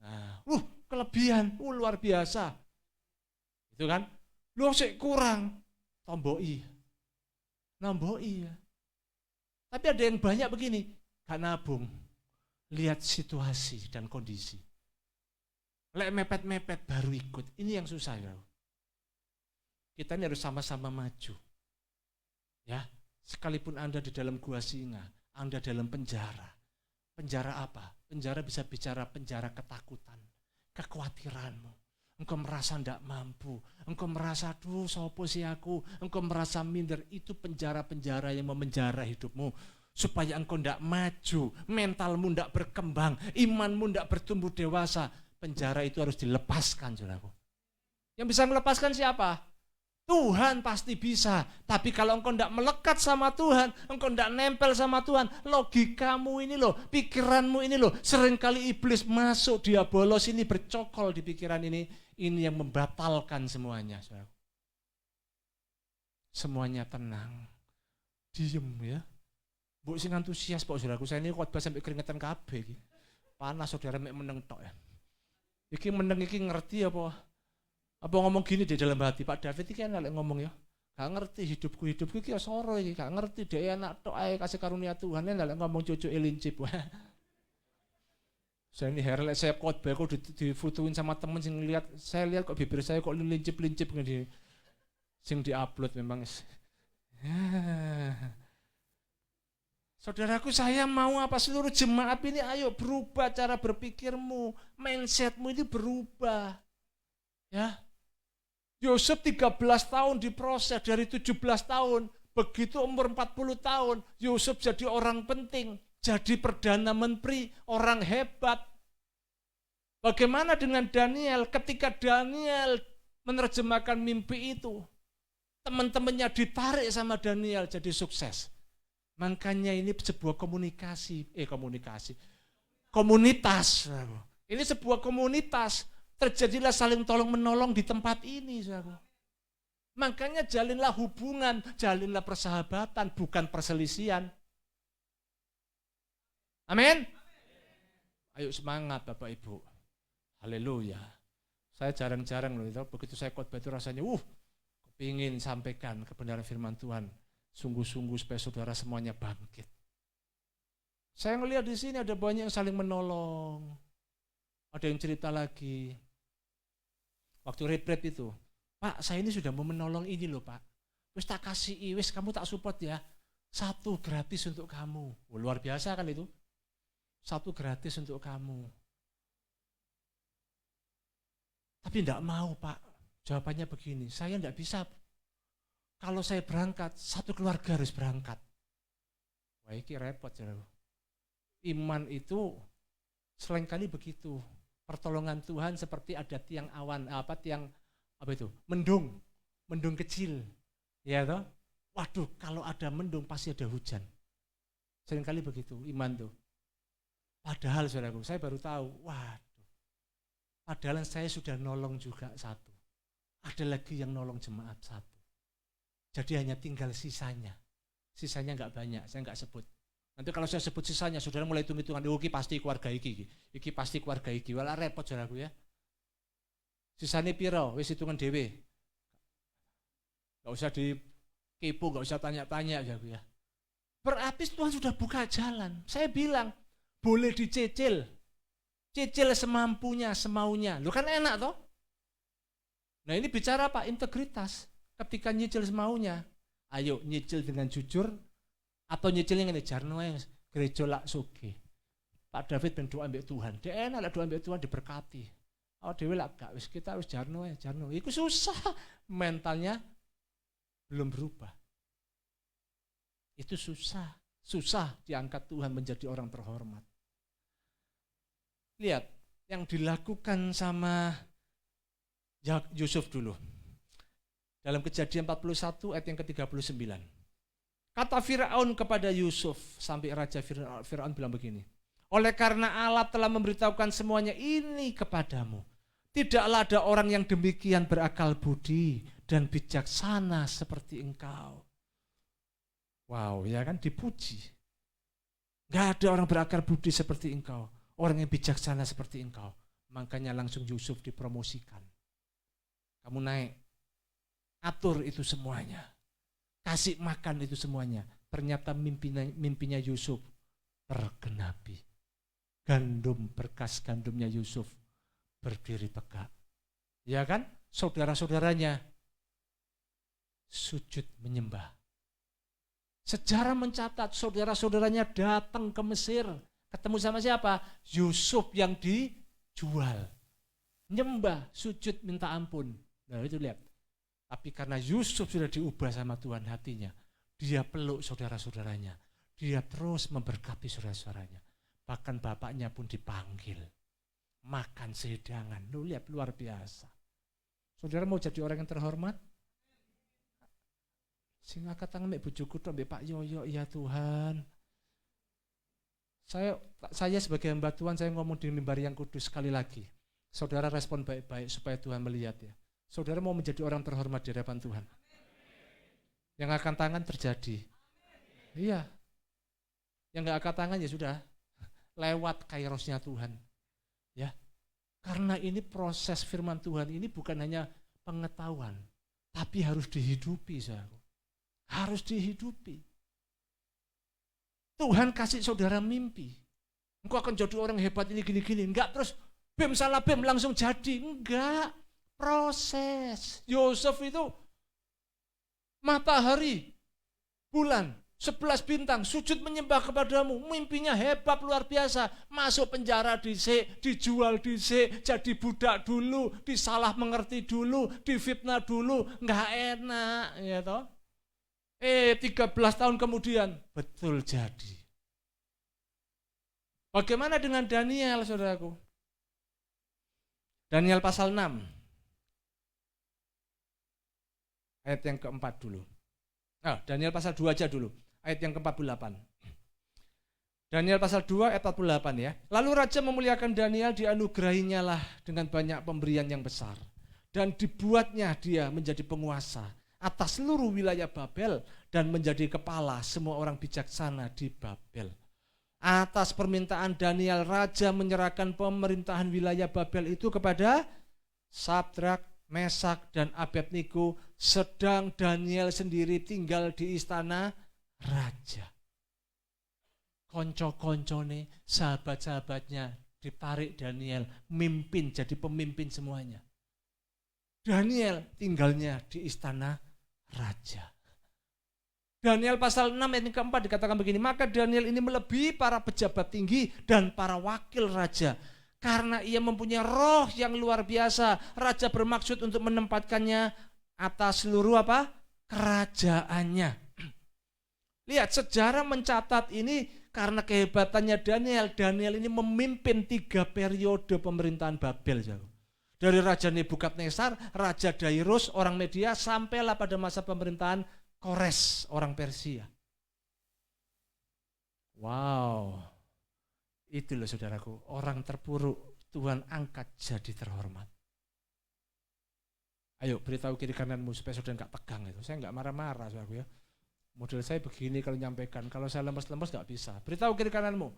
Nah, kelebihan. Luar biasa. Itu kan. Lu sik kurang. Tomboi. Namboi ya. Tapi ada yang banyak begini. Gak nabung. Lihat situasi dan kondisi. Lek mepet-mepet baru ikut. Ini yang susah ya. Kita ini harus sama-sama maju. Ya, sekalipun Anda di dalam gua singa, Anda dalam penjara. Penjara apa? Penjara bisa bicara penjara ketakutan, kekhawatiranmu. Engkau merasa tidak mampu, engkau merasa aduh sopo sih aku, engkau merasa minder. Itu penjara-penjara yang memenjara hidupmu. Supaya engkau tidak maju, mentalmu tidak berkembang, imanmu tidak bertumbuh dewasa. Penjara itu harus dilepaskan, saudaraku. Yang bisa melepaskan siapa? Tuhan pasti bisa. Tapi kalau engkau tidak melekat sama Tuhan, engkau tidak nempel sama Tuhan, logikamu ini loh, pikiranmu ini loh, seringkali iblis masuk, dia bolos ini, bercokol di pikiran ini yang membatalkan semuanya. Saudaraku. Semuanya tenang, diem ya. Mbok sing antusias Pak saudaraku, saya ini khotbah sampai keringetan kabeh iki. Panas saudara mek meneng tok ya. Iki meneng iki ngerti apa ngomong gini di dalam hati. Pak David iki enak ngomong ya. Gak ngerti hidupku iki ya soro iki, gak ngerti dhek anak tok ae kasih karunia Tuhan enak ngomong cucu elincip. Saya ini heran saya khotbah kok difotoin sama temen sing lihat, saya lihat kok bibir saya kok lincip-lincip ngene. Sing diupload memang. Saudaraku, saya mau apa seluruh jemaat ini ayo berubah cara berpikirmu, mindsetmu ini berubah. Ya. Yusuf 13 tahun diproses dari 17 tahun, begitu umur 40 tahun, Yusuf jadi orang penting, jadi perdana menteri, orang hebat. Bagaimana dengan Daniel? Ketika Daniel menerjemahkan mimpi itu, teman-temannya ditarik sama Daniel jadi sukses. Makanya ini sebuah komunitas. Ini sebuah komunitas. Terjadilah saling tolong menolong di tempat ini. Makanya jalinlah hubungan, jalinlah persahabatan, bukan perselisihan. Amin. Ayo semangat Bapak Ibu. Haleluya. Saya jarang-jarang loh, begitu saya khotbah itu rasanya, kepingin sampaikan kebenaran firman Tuhan. Sungguh-sungguh supaya saudara semuanya bangkit. Saya ngelihat di sini ada banyak yang saling menolong. Ada yang cerita lagi. Waktu retreat itu, Pak, saya ini sudah mau menolong ini loh Pak. Wis tak kasih, wis kamu tak support ya. 1 gratis untuk kamu. Luar biasa kan itu? 1 gratis untuk kamu. Tapi enggak mau Pak. Jawabannya begini, saya enggak bisa. Kalau saya berangkat, 1 keluarga harus berangkat. Wah, ini repot. Iman itu seringkali begitu. Pertolongan Tuhan seperti ada tiang awan, mendung kecil. Ya toh? Waduh, kalau ada mendung pasti ada hujan. Seringkali begitu, iman tuh. Padahal saudaraku, saya baru tahu, waduh, padahal saya sudah nolong juga satu. Ada lagi yang nolong jemaat satu. Jadi hanya tinggal sisanya. Sisanya nggak banyak, saya nggak sebut. Nanti kalau saya sebut sisanya, saudara mulai hitung-hitungan, oh, iki pasti keluarga iki pasti keluarga iki. Walah repot saudaraku ya. Sisanya piro, wis hitungan dewe. Nggak usah dikepo, nggak usah tanya-tanya saudaraku ya. Berarti Tuhan sudah buka jalan. Saya bilang, boleh dicicil. Cicil semampunya, semaunya. Lu kan enak toh? Nah ini bicara apa? Integritas. Ketika nyicil semaunya, ayo nyicil dengan jujur, atau nyicilnya ngene jarno ae gereja lak suge. Pak David ben doa ambek Tuhan. Dia enak lah doa ambek Tuhan diberkati. Oh dhewe lak gak wis kita wis jarno ae, jarno. Iku susah. Mentalnya belum berubah. Itu susah. Susah diangkat Tuhan menjadi orang terhormat. Lihat yang dilakukan sama Yusuf dulu. Dalam Kejadian 41 ayat yang ke-39. Kata Firaun kepada Yusuf, sampai Raja Firaun bilang begini. Oleh karena Allah telah memberitahukan semuanya ini kepadamu. Tidaklah ada orang yang demikian berakal budi dan bijaksana seperti engkau. Wow, ya kan dipuji. Gak ada orang berakal budi seperti engkau. Orang yang bijaksana seperti engkau. Makanya langsung Yusuf dipromosikan. Kamu naik. Atur itu semuanya. Kasih makan itu semuanya. Ternyata mimpinya Yusuf tergenapi. Berkas gandumnya Yusuf berdiri tegak. Ya kan? Saudara-saudaranya sujud menyembah. Sejarah mencatat saudara-saudaranya datang ke Mesir. Ketemu sama siapa? Yusuf yang dijual. Nyembah, sujud, minta ampun. Nah itu lihat. Tapi karena Yusuf sudah diubah sama Tuhan hatinya, dia peluk saudara-saudaranya. Dia terus memberkati saudara-saudaranya. Bahkan bapaknya pun dipanggil. Makan sehidangan. Lu lihat luar biasa. Saudara mau jadi orang yang terhormat? Sing angkat tangan mek bojoku tok mbek Pak Yoyo, ya Tuhan. Saya sebagai hamba Tuhan, saya ngomong di mimbar yang kudus sekali lagi. Saudara respon baik-baik supaya Tuhan melihat ya. Saudara mau menjadi orang terhormat di hadapan Tuhan. Yang angkat tangan terjadi. Iya. Yang nggak angkat tangan ya sudah. Lewat kairosnya Tuhan. Ya. Karena ini proses firman Tuhan ini bukan hanya pengetahuan. Tapi harus dihidupi saudara. Harus dihidupi. Tuhan kasih saudara mimpi. Engkau akan jadi orang hebat ini gini-gini. Enggak terus bem salah bem langsung jadi. Enggak. Proses. Yusuf itu matahari, bulan, 11 bintang, sujud menyembah kepadamu. Mimpinya hebat luar biasa. Masuk penjara dhisik, dijual dhisik, jadi budak dulu, disalah mengerti dulu, difitnah dulu. Enggak enak, ya toh. 13 tahun kemudian, betul jadi. Bagaimana dengan Daniel, saudaraku? Daniel pasal 6. Ayat yang keempat dulu. Daniel pasal 2 aja dulu. Ayat yang ke-48. Daniel pasal 2 ayat 48 ya. Lalu Raja memuliakan Daniel, dianugerahinya lah dengan banyak pemberian yang besar. Dan dibuatnya dia menjadi penguasa atas seluruh wilayah Babel dan menjadi kepala semua orang bijaksana di Babel. Atas permintaan Daniel, Raja menyerahkan pemerintahan wilayah Babel itu kepada Sadrak, Mesak, dan Abednego, sedang Daniel sendiri tinggal di istana Raja. Konco-koncone, sahabat-sahabatnya ditarik Daniel, mimpin, jadi pemimpin semuanya. Daniel tinggalnya di istana Raja. Daniel pasal 6 ayat yang keempat dikatakan begini, maka Daniel ini melebihi para pejabat tinggi dan para wakil raja. Karena ia mempunyai roh yang luar biasa, raja bermaksud untuk menempatkannya atas seluruh kerajaannya. Lihat, sejarah mencatat ini karena kehebatannya Daniel. Daniel ini memimpin 3 periode pemerintahan Babel. Dari Raja Nebukadnezar, Raja Dairus, orang Media, sampailah pada masa pemerintahan Kores, orang Persia. Wow, Itu loh saudaraku, orang terpuruk Tuhan angkat jadi terhormat. Ayo beritahu kiri kananmu supaya saudara nggak tegang itu. Saya nggak marah-marah saudaraku ya. Model saya begini kalau nyampaikan, kalau saya lemes-lemes nggak bisa. Beritahu kiri kananmu,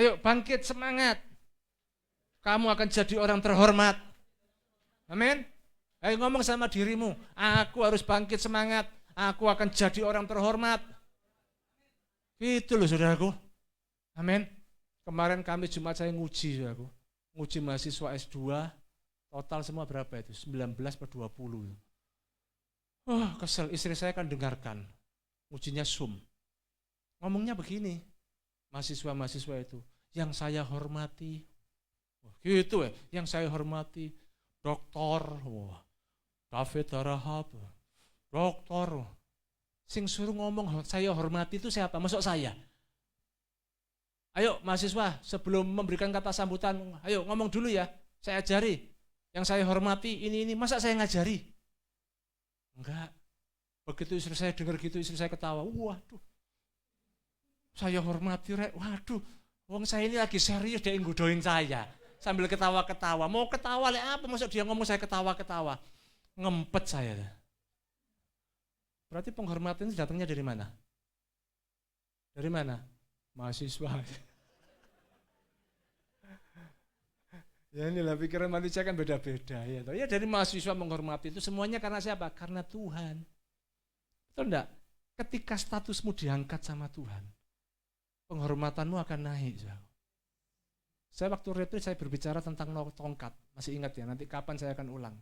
ayo bangkit semangat. Kamu akan jadi orang terhormat. Amin. Ayo ngomong sama dirimu, aku harus bangkit semangat. Aku akan jadi orang terhormat. Itu loh saudaraku. Amin. Kemarin kami Jumat saya nguji saudaraku. Nguji mahasiswa S2, total semua berapa itu? 19 per 20. Oh kesel, istri saya kan dengarkan. Ujinya Zoom. Ngomongnya begini, mahasiswa-mahasiswa itu, yang saya hormati, gitu ya, yang saya hormati, doktor, David Harahap, doktor, sing suruh ngomong saya hormati itu siapa? Masuk saya. Ayo mahasiswa, sebelum memberikan kata sambutan, ayo ngomong dulu ya, saya ajari. Yang saya hormati ini, masa saya ngajari? Enggak. Begitu istri saya dengar gitu, istri saya ketawa. Waduh, saya hormati, waduh, wong saya ini lagi serius dia nggodoin saya. Sambil ketawa-ketawa, mau ketawa apa, maksud dia ngomong saya ketawa-ketawa. Ngempet saya. Berarti penghormatan itu datangnya dari mana? Dari mana? Mahasiswa. Ya inilah pikiran manusia kan beda-beda ya. Ya dari mahasiswa menghormati itu semuanya karena siapa? Karena Tuhan. Betul enggak? Ketika statusmu diangkat sama Tuhan, penghormatanmu akan naik. Saya waktu retreat saya berbicara tentang tongkat. Masih ingat ya, nanti kapan saya akan ulang.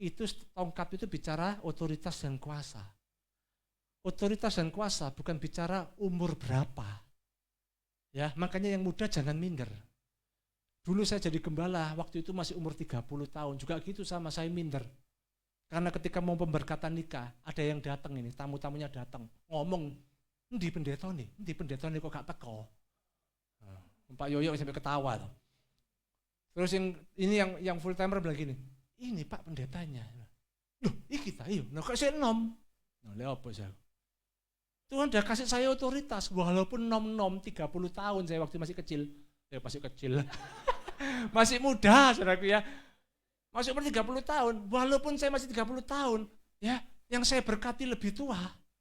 Itu tongkat itu bicara otoritas dan kuasa. Otoritas dan kuasa bukan bicara umur berapa. Ya, makanya yang muda jangan minder. Dulu saya jadi gembala, waktu itu masih umur 30 tahun, juga gitu sama saya minder. Karena ketika mau pemberkatan nikah, ada yang datang ini, tamu-tamunya datang, ngomong, di pendeta nih kok gak teko. Pak Yoyo sampai ketawa. Terus yang full timer bilang gini, ini Pak pendetanya. Loh, kita, iya, nah kok saya nom. Nah, lihat apa saya? Tuhan udah kasih saya otoritas, walaupun nom 30 tahun saya waktu masih kecil. Masih kecil. Masih muda, saudaraku ya. Masih umur 30 tahun, walaupun saya masih 30 tahun, ya, yang saya berkati lebih tua,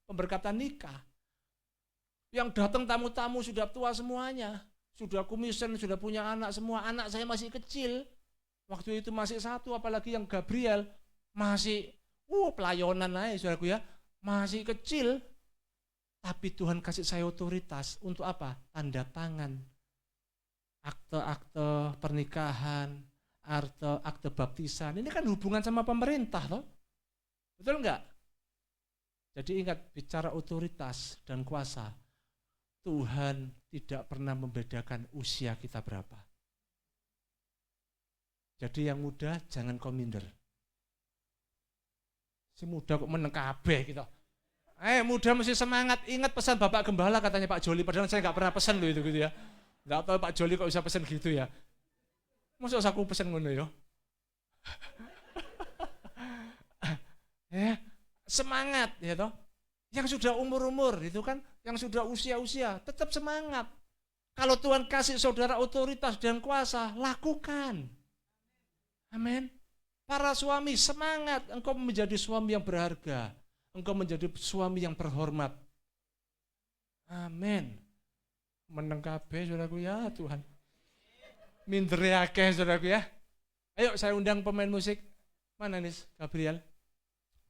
pemberkatan nikah. Yang datang tamu-tamu sudah tua semuanya, sudah kumisen, sudah punya anak semua, anak saya masih kecil. Waktu itu masih satu, apalagi yang Gabriel, masih, pelayanan aja, saudaraku ya, masih kecil. Tapi Tuhan kasih saya otoritas untuk apa? Tanda tangan, akte-akte pernikahan, akte baptisan. Ini kan hubungan sama pemerintah toh. Betul enggak? Jadi ingat, bicara otoritas dan kuasa, Tuhan tidak pernah membedakan usia kita berapa. Jadi yang muda jangan kau minder. Si muda kok meneng kabeh gitu. Muda mesti semangat. Ingat pesan Bapak Gembala katanya Pak Joli, padahal saya nggak pernah pesan loh itu gitu ya. Nggak tahu Pak Joli kok bisa pesan gitu ya. Masa aku pesan ngono ya? Semangat ya toh. Yang sudah umur-umur itu kan, yang sudah usia-usia tetap semangat. Kalau Tuhan kasih saudara otoritas dan kuasa, lakukan. Amin. Para suami semangat, engkau menjadi suami yang berharga. Engkau menjadi suami yang terhormat. Amin. Meneng kabeh saudaraku ya Tuhan. Mindere akeh saudaraku ya. Ayo saya undang pemain musik. Mana nih Gabriel?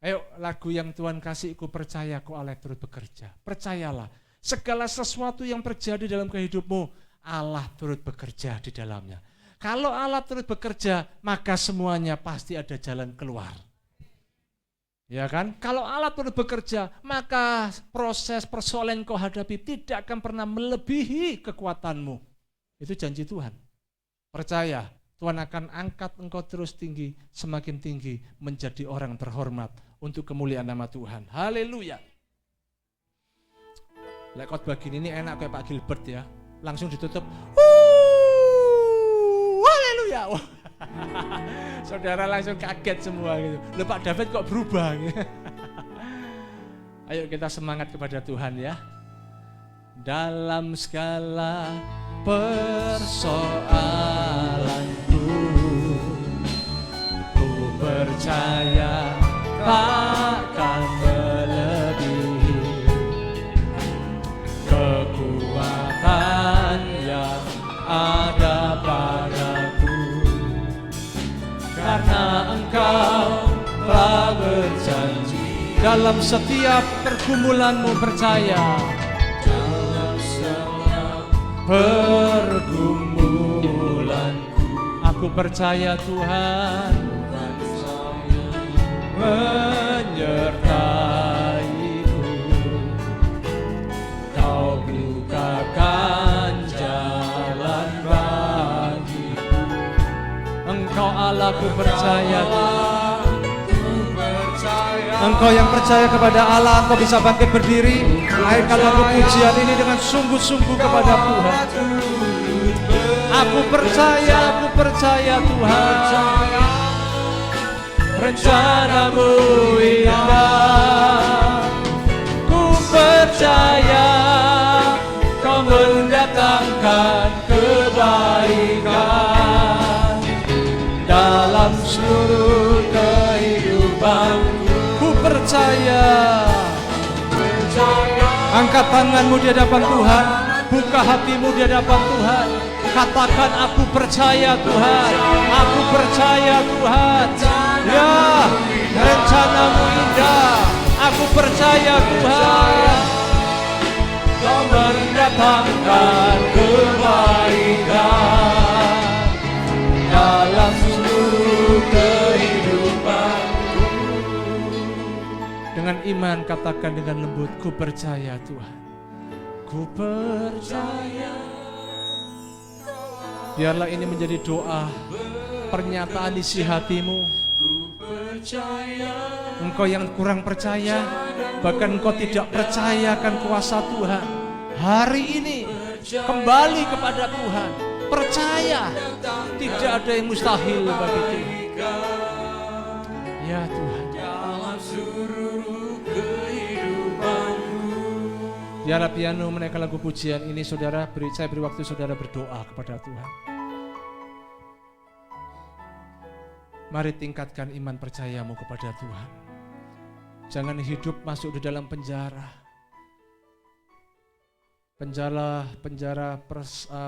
Ayo lagu yang Tuhan kasih, ku percaya ku Allah turut bekerja. Percayalah, segala sesuatu yang terjadi dalam kehidupmu, Allah turut bekerja di dalamnya. Kalau Allah turut bekerja, maka semuanya pasti ada jalan keluar. Ya kan? Kalau Allah turut bekerja, maka proses persoalan yang kau hadapi tidak akan pernah melebihi kekuatanmu. Itu janji Tuhan. Percaya, Tuhan akan angkat engkau terus tinggi, semakin tinggi, menjadi orang terhormat untuk kemuliaan nama Tuhan. Haleluya. Lek khotbah gini ini enak kayak Pak Gilbert ya. Langsung ditutup. Haleluya. Saudara langsung kaget semua gitu. Loh Pak David kok berubah gitu. Ayo kita semangat kepada Tuhan ya. Dalam segala persoalanku. Ku percaya takkan melebihi kekuatan yang ada padaku, karena Engkau telah berjanji. Dalam setiap pergumulanmu percaya, dalam setiap pergumulanku aku percaya Tuhan menyertaiku. Kau bukakan jalan bagiku. Engkau Allah, ku percaya Tuhan. Engkau yang percaya kepada Allah, engkau bisa bangkit berdiri. Naikkan lagu pujian ini dengan sungguh-sungguh kepada Tuhan. Aku percaya Tuhan. Rencanamu indah. Ku percaya Kau mendatangkan kebaikan dalam seluruh kehidupanku. Ku percaya. Angkat tanganmu di hadapan Tuhan, buka hatimu di hadapan Tuhan. Katakan, aku percaya Tuhan, aku percaya Tuhan. Ya, rencanamu indah, aku percaya Tuhan. Kau mendatangkan kebaikan dalam seluruh kehidupanku. Dengan iman katakan dengan lembut, ku percaya Tuhan. Ku percaya. Biarlah ini menjadi doa, pernyataan isi hatimu. Engkau yang kurang percaya, bahkan engkau tidak percaya akan kuasa Tuhan, hari ini kembali kepada Tuhan. Percaya, tidak ada yang mustahil bagi Tuhan. Ya Tuhan. Biarlah piano menaikkan lagu pujian ini, saudara. Saya beri waktu saudara berdoa kepada Tuhan. Mari tingkatkan iman percayamu kepada Tuhan. Jangan hidup masuk di dalam penjara. Penjara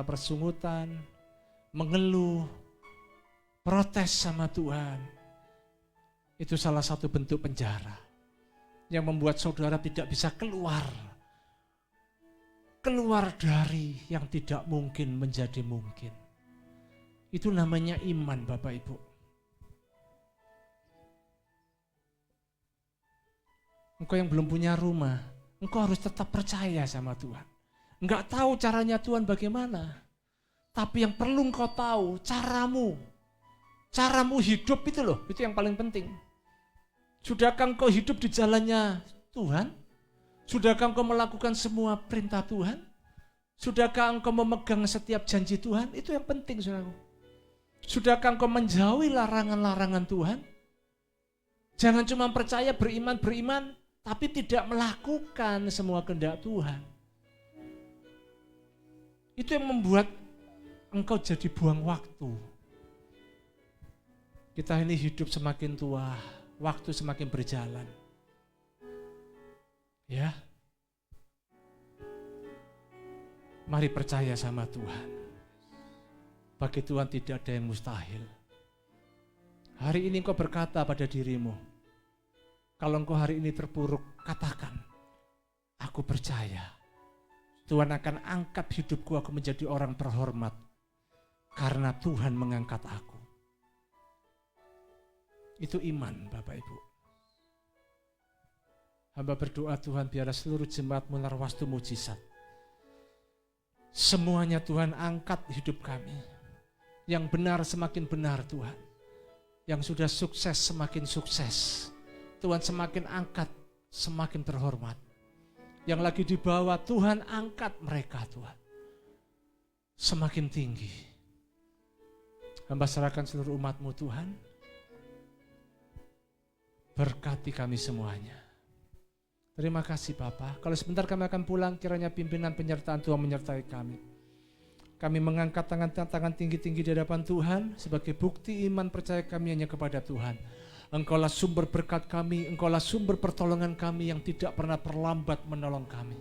persungutan, mengeluh, protes sama Tuhan. Itu salah satu bentuk penjara yang membuat saudara tidak bisa keluar dari yang tidak mungkin menjadi mungkin. Itu namanya iman, Bapak Ibu. Engkau yang belum punya rumah, engkau harus tetap percaya sama Tuhan. Enggak tahu caranya Tuhan bagaimana, tapi yang perlu engkau tahu caramu hidup itu loh, itu yang paling penting. Sudahkah engkau hidup di jalannya Tuhan? Sudahkah engkau melakukan semua perintah Tuhan? Sudahkah engkau memegang setiap janji Tuhan? Itu yang penting, saudaraku. Sudahkah engkau menjauhi larangan-larangan Tuhan? Jangan cuma percaya, beriman, tapi tidak melakukan semua kehendak Tuhan. Itu yang membuat engkau jadi buang waktu. Kita ini hidup semakin tua, waktu semakin berjalan. Ya, mari percaya sama Tuhan. Bagi Tuhan tidak ada yang mustahil. Hari ini engkau berkata pada dirimu, kalau engkau hari ini terpuruk, katakan, aku percaya Tuhan akan angkat hidupku, aku menjadi orang terhormat karena Tuhan mengangkat aku. Itu iman, Bapak Ibu. Hamba berdoa, Tuhan, biarlah seluruh jemaat Munarwastu Mujizat, semuanya Tuhan angkat hidup kami. Yang benar semakin benar, Tuhan. Yang sudah sukses semakin sukses. Tuhan semakin angkat, semakin terhormat. Yang lagi di bawah, Tuhan angkat mereka, Tuhan. Semakin tinggi. Hamba serahkan seluruh umat-Mu, Tuhan. Berkati kami semuanya. Terima kasih Bapa. Kalau sebentar kami akan pulang, kiranya pimpinan penyertaan Tuhan menyertai kami. Kami mengangkat tangan tinggi-tinggi di hadapan Tuhan sebagai bukti iman percaya kami hanya kepada Tuhan. Engkaulah sumber berkat kami, Engkaulah sumber pertolongan kami yang tidak pernah terlambat menolong kami.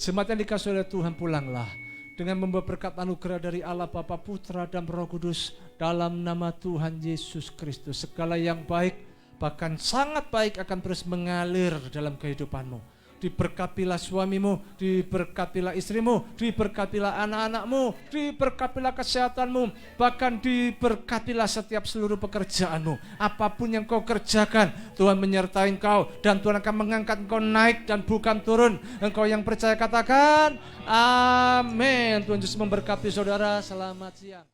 Jemaat yang dikasihi oleh Tuhan, pulanglah dengan membawa berkat anugerah dari Allah Bapa, Putra, dan Roh Kudus dalam nama Tuhan Yesus Kristus. Segala yang baik, bahkan sangat baik akan terus mengalir dalam kehidupanmu. Diberkatilah suamimu, diberkatilah istrimu, diberkatilah anak-anakmu, diberkatilah kesehatanmu, bahkan diberkatilah setiap seluruh pekerjaanmu. Apapun yang kau kerjakan, Tuhan menyertai engkau dan Tuhan akan mengangkat engkau naik dan bukan turun. Engkau yang percaya katakan amin. Tuhan Yesus memberkati saudara. Selamat siang.